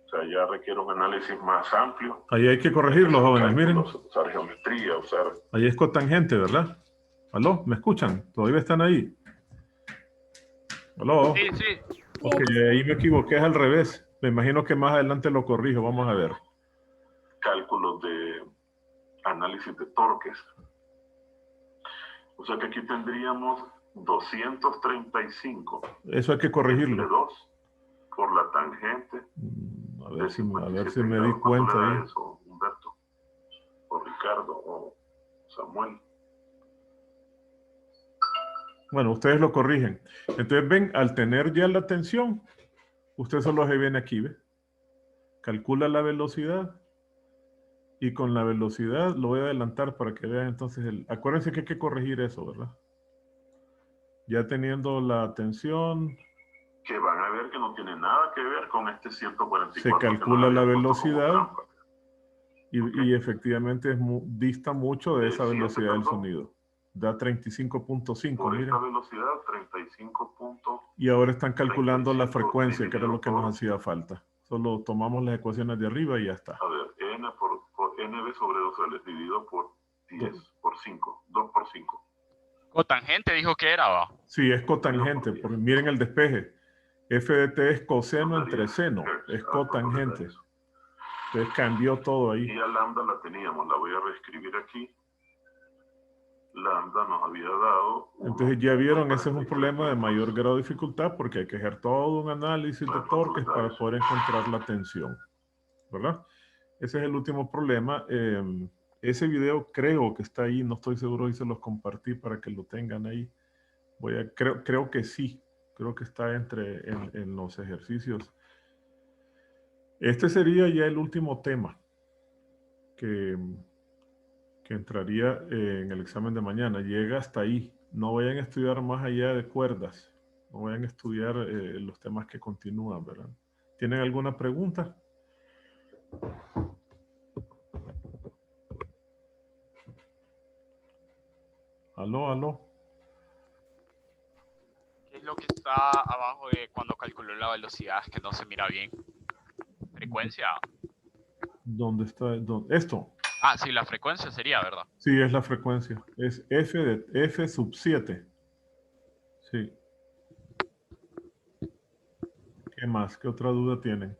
G: O sea, ya requiere un análisis más amplio.
A: Ahí hay que corregirlo, jóvenes, miren.
G: Usar geometría, usar...
A: Ahí es cotangente, ¿verdad? ¿Aló? ¿Me escuchan? ¿Todavía están ahí? ¿Aló?
E: Sí, sí.
A: Ok, ahí me equivoqué, es al revés. Me imagino que más adelante lo corrijo, vamos a ver.
G: Cálculos de análisis de torques. O sea que aquí tendríamos 235.
A: Eso hay que corregirlo.
G: 2 por la tangente.
A: A ver si me di cuenta ahí.
G: Eso, Humberto, o Ricardo, o Samuel.
A: Bueno, ustedes lo corrigen. Entonces ven, al tener ya la tensión, usted solo se viene aquí, ¿ve? Calcula la velocidad. Y con la velocidad lo voy a adelantar para que vean entonces acuérdense que hay que corregir eso, ¿verdad? Ya teniendo la tensión.
G: Que van a ver que no tiene nada que ver con este 144.
A: Se calcula la velocidad y efectivamente dista mucho de esa velocidad del sonido. Da 35.5,
G: por
A: miren.
G: esta velocidad, 35.
A: Y ahora están calculando la frecuencia, que era lo que nos hacía falta. Solo tomamos las ecuaciones de arriba y ya está.
G: A ver, n por nb sobre 2L dividido por 10 por 5. 2 por 5.
E: Cotangente dijo que era, ¿va?
A: Sí, es cotangente, porque miren el despeje. F de t es coseno entre seno, es cotangente. Entonces cambió todo ahí.
G: Y a lambda la teníamos, la voy a reescribir aquí. Lambda nos había dado...
A: Entonces ya vieron, ese es un problema de mayor grado de dificultad porque hay que hacer todo un análisis de torques para poder encontrar la tensión, ¿verdad? Ese es el último problema. Ese video creo que está ahí, no estoy seguro si se los compartí para que lo tengan ahí. Creo que sí, creo que está en los ejercicios. Este sería ya el último tema que entraría en el examen de mañana. Llega hasta ahí. No vayan a estudiar más allá de cuerdas. No vayan a estudiar los temas que continúan, ¿verdad? ¿Tienen alguna pregunta? Aló.
E: ¿Qué es lo que está abajo de cuando calculó la velocidad? Es que no se mira bien. ¿Frecuencia?
A: ¿Dónde está? Esto.
E: Ah, sí, la frecuencia sería, ¿verdad?
A: Sí, es la frecuencia. Es F sub 7. Sí. ¿Qué más? ¿Qué otra duda tienen?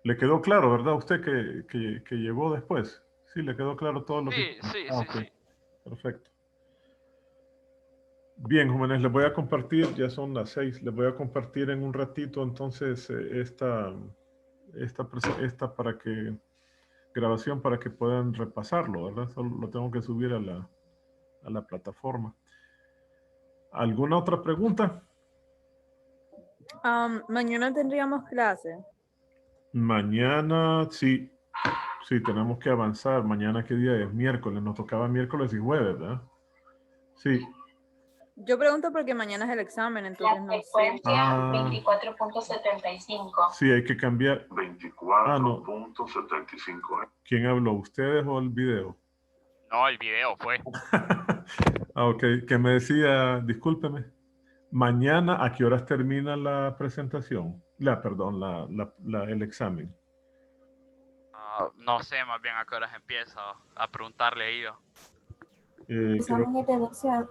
A: ¿Le quedó claro, verdad, usted que llegó después? Sí, le quedó claro todo lo que...
E: Sí.
A: Perfecto. Bien, jóvenes, les voy a compartir, ya son las 6, les voy a compartir en un ratito entonces esta grabación para que puedan repasarlo, ¿verdad? Solo lo tengo que subir a la plataforma. ¿Alguna otra pregunta?
I: Mañana tendríamos clase.
A: Mañana, sí, tenemos que avanzar. Mañana, ¿qué día es? Miércoles, nos tocaba miércoles y jueves, ¿verdad? Sí.
I: Yo pregunto porque mañana es el examen, entonces no sé.
F: 24.75.
A: Sí, hay que cambiar.
G: 24.75.
A: ¿Quién habló? ¿Ustedes o el video?
E: No, el video fue.
A: Ok, que me decía, discúlpeme, mañana, ¿a qué horas termina la presentación? El examen.
E: No sé más bien a qué horas empieza. A preguntarle a ellos.
K: El examen es de 12 a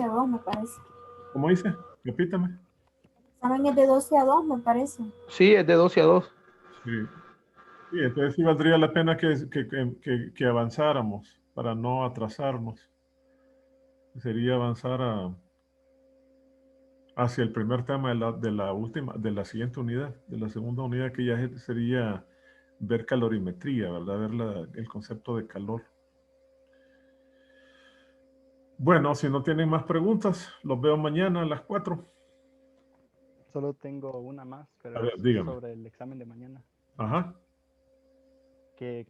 K: 2, me parece.
A: ¿Cómo dice? Repítame.
K: El examen es de 12 a 2, me parece.
D: Sí, es de 12 a 2.
A: Sí, entonces sí valdría la pena que avanzáramos para no atrasarnos. Sería avanzar hacia el primer tema de la siguiente unidad, de la segunda unidad, que ya sería ver calorimetría, ¿verdad? Ver el concepto de calor. Bueno, si no tienen más preguntas, los veo mañana a las 4.
L: Solo tengo una más, pero
A: A ver,
L: es
A: dígame.
L: sobre el examen de mañana.
A: Ajá.
L: Que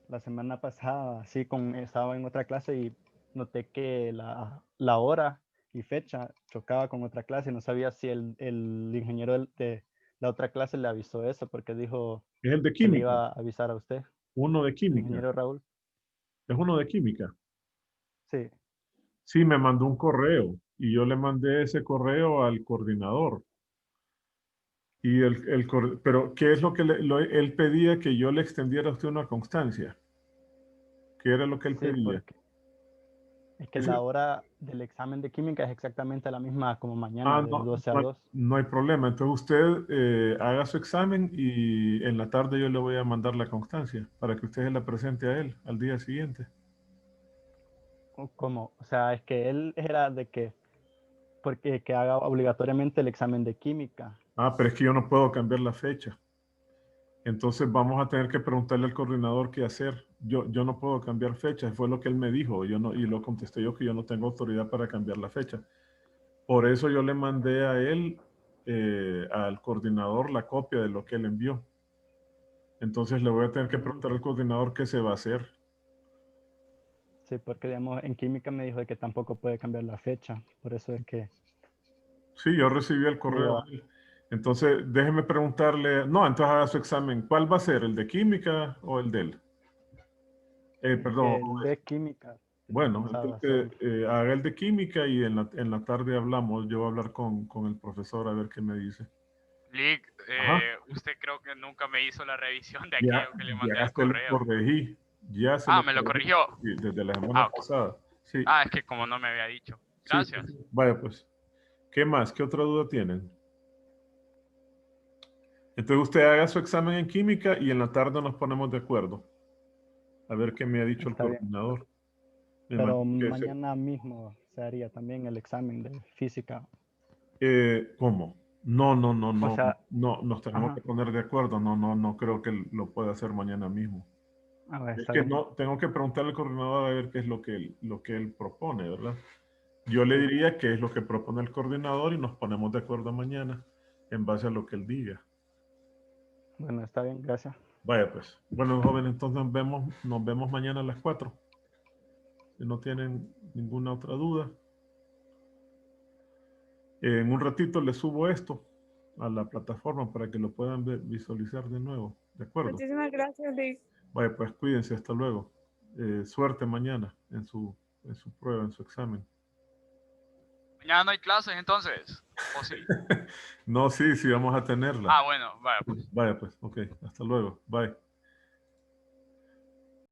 L: la semana pasada, sí, estaba en otra clase y noté que la hora y fecha chocaba con otra clase y no sabía si el ingeniero de la otra clase le avisó eso, porque dijo
A: Es el de
L: que le
A: química.
L: iba a avisar a usted.
A: Uno de
L: El
A: química.
L: ingeniero Raúl.
A: Es uno de química.
L: Sí.
A: Sí, me mandó un correo y yo le mandé ese correo al coordinador. Y pero ¿qué es lo que él pedía? Que yo le extendiera a usted una constancia? ¿Qué era lo que él
L: Sí,
A: pedía?
L: porque es que la hora del examen de química es exactamente la misma como mañana, de 12 a 2.
A: No hay problema. Entonces usted haga su examen y en la tarde yo le voy a mandar la constancia para que usted se la presente a él al día siguiente.
L: ¿Cómo? O sea, es que él era de porque que haga obligatoriamente el examen de química.
A: Pero es que yo no puedo cambiar la fecha. Entonces vamos a tener que preguntarle al coordinador qué hacer. Yo no puedo cambiar fechas, fue lo que él me dijo. Y lo contesté yo que yo no tengo autoridad para cambiar la fecha. Por eso yo le mandé a él, al coordinador, la copia de lo que él envió. Entonces le voy a tener que preguntar al coordinador qué se va a hacer.
L: Sí, porque digamos, en química me dijo de que tampoco puede cambiar la fecha. Por eso es que...
A: Sí, yo recibí el correo de él. Entonces, déjeme preguntarle. No, entonces haga su examen. ¿Cuál va a ser? ¿El de química o el de él? Perdón.
L: El de química.
A: Bueno,
L: pensaba
A: entonces
L: hacerlo.
A: haga el de química y en la tarde hablamos. Yo voy a hablar con el profesor a ver qué me dice.
E: Lick,
A: Ajá.
E: usted creo que nunca me hizo la revisión de
A: Ya,
E: aquello que le mandé
A: ya
E: al
A: se lo
E: correo.
A: corregí. Ya se
E: Me lo corrigió.
A: Sí, desde la semana pasada. Sí.
E: Es que como no me había dicho.
A: Sí,
E: Gracias.
A: sí. Vaya pues. ¿Qué más? ¿Qué otra duda tienen? Entonces usted haga su examen en química y en la tarde nos ponemos de acuerdo. A ver qué me ha dicho
L: Está
A: el
L: bien.
A: coordinador.
L: Pero mañana mismo se haría también el examen de física.
A: ¿Cómo? No,
L: O sea,
A: nos tenemos que poner de acuerdo. No creo que lo pueda hacer mañana mismo. Es
L: está
A: que
L: bien.
A: no, tengo que preguntarle al coordinador a ver qué es lo que él propone, ¿verdad? Yo le diría qué es lo que propone el coordinador y nos ponemos de acuerdo mañana en base a lo que él diga.
L: Bueno, está bien, gracias.
A: Vaya pues. Bueno, jóvenes, entonces nos vemos mañana a las 4. Si no tienen ninguna otra duda. En un ratito les subo esto a la plataforma para que lo puedan visualizar de nuevo. ¿De acuerdo?
I: Muchísimas gracias, Lick.
A: Vaya, pues cuídense. Hasta luego. Suerte mañana en su prueba, en su examen.
E: Mañana no hay clases entonces. ¿O sí?
A: No, sí, vamos a tenerla.
E: Bueno, vaya pues.
A: Vaya pues, ok. Hasta luego. Bye.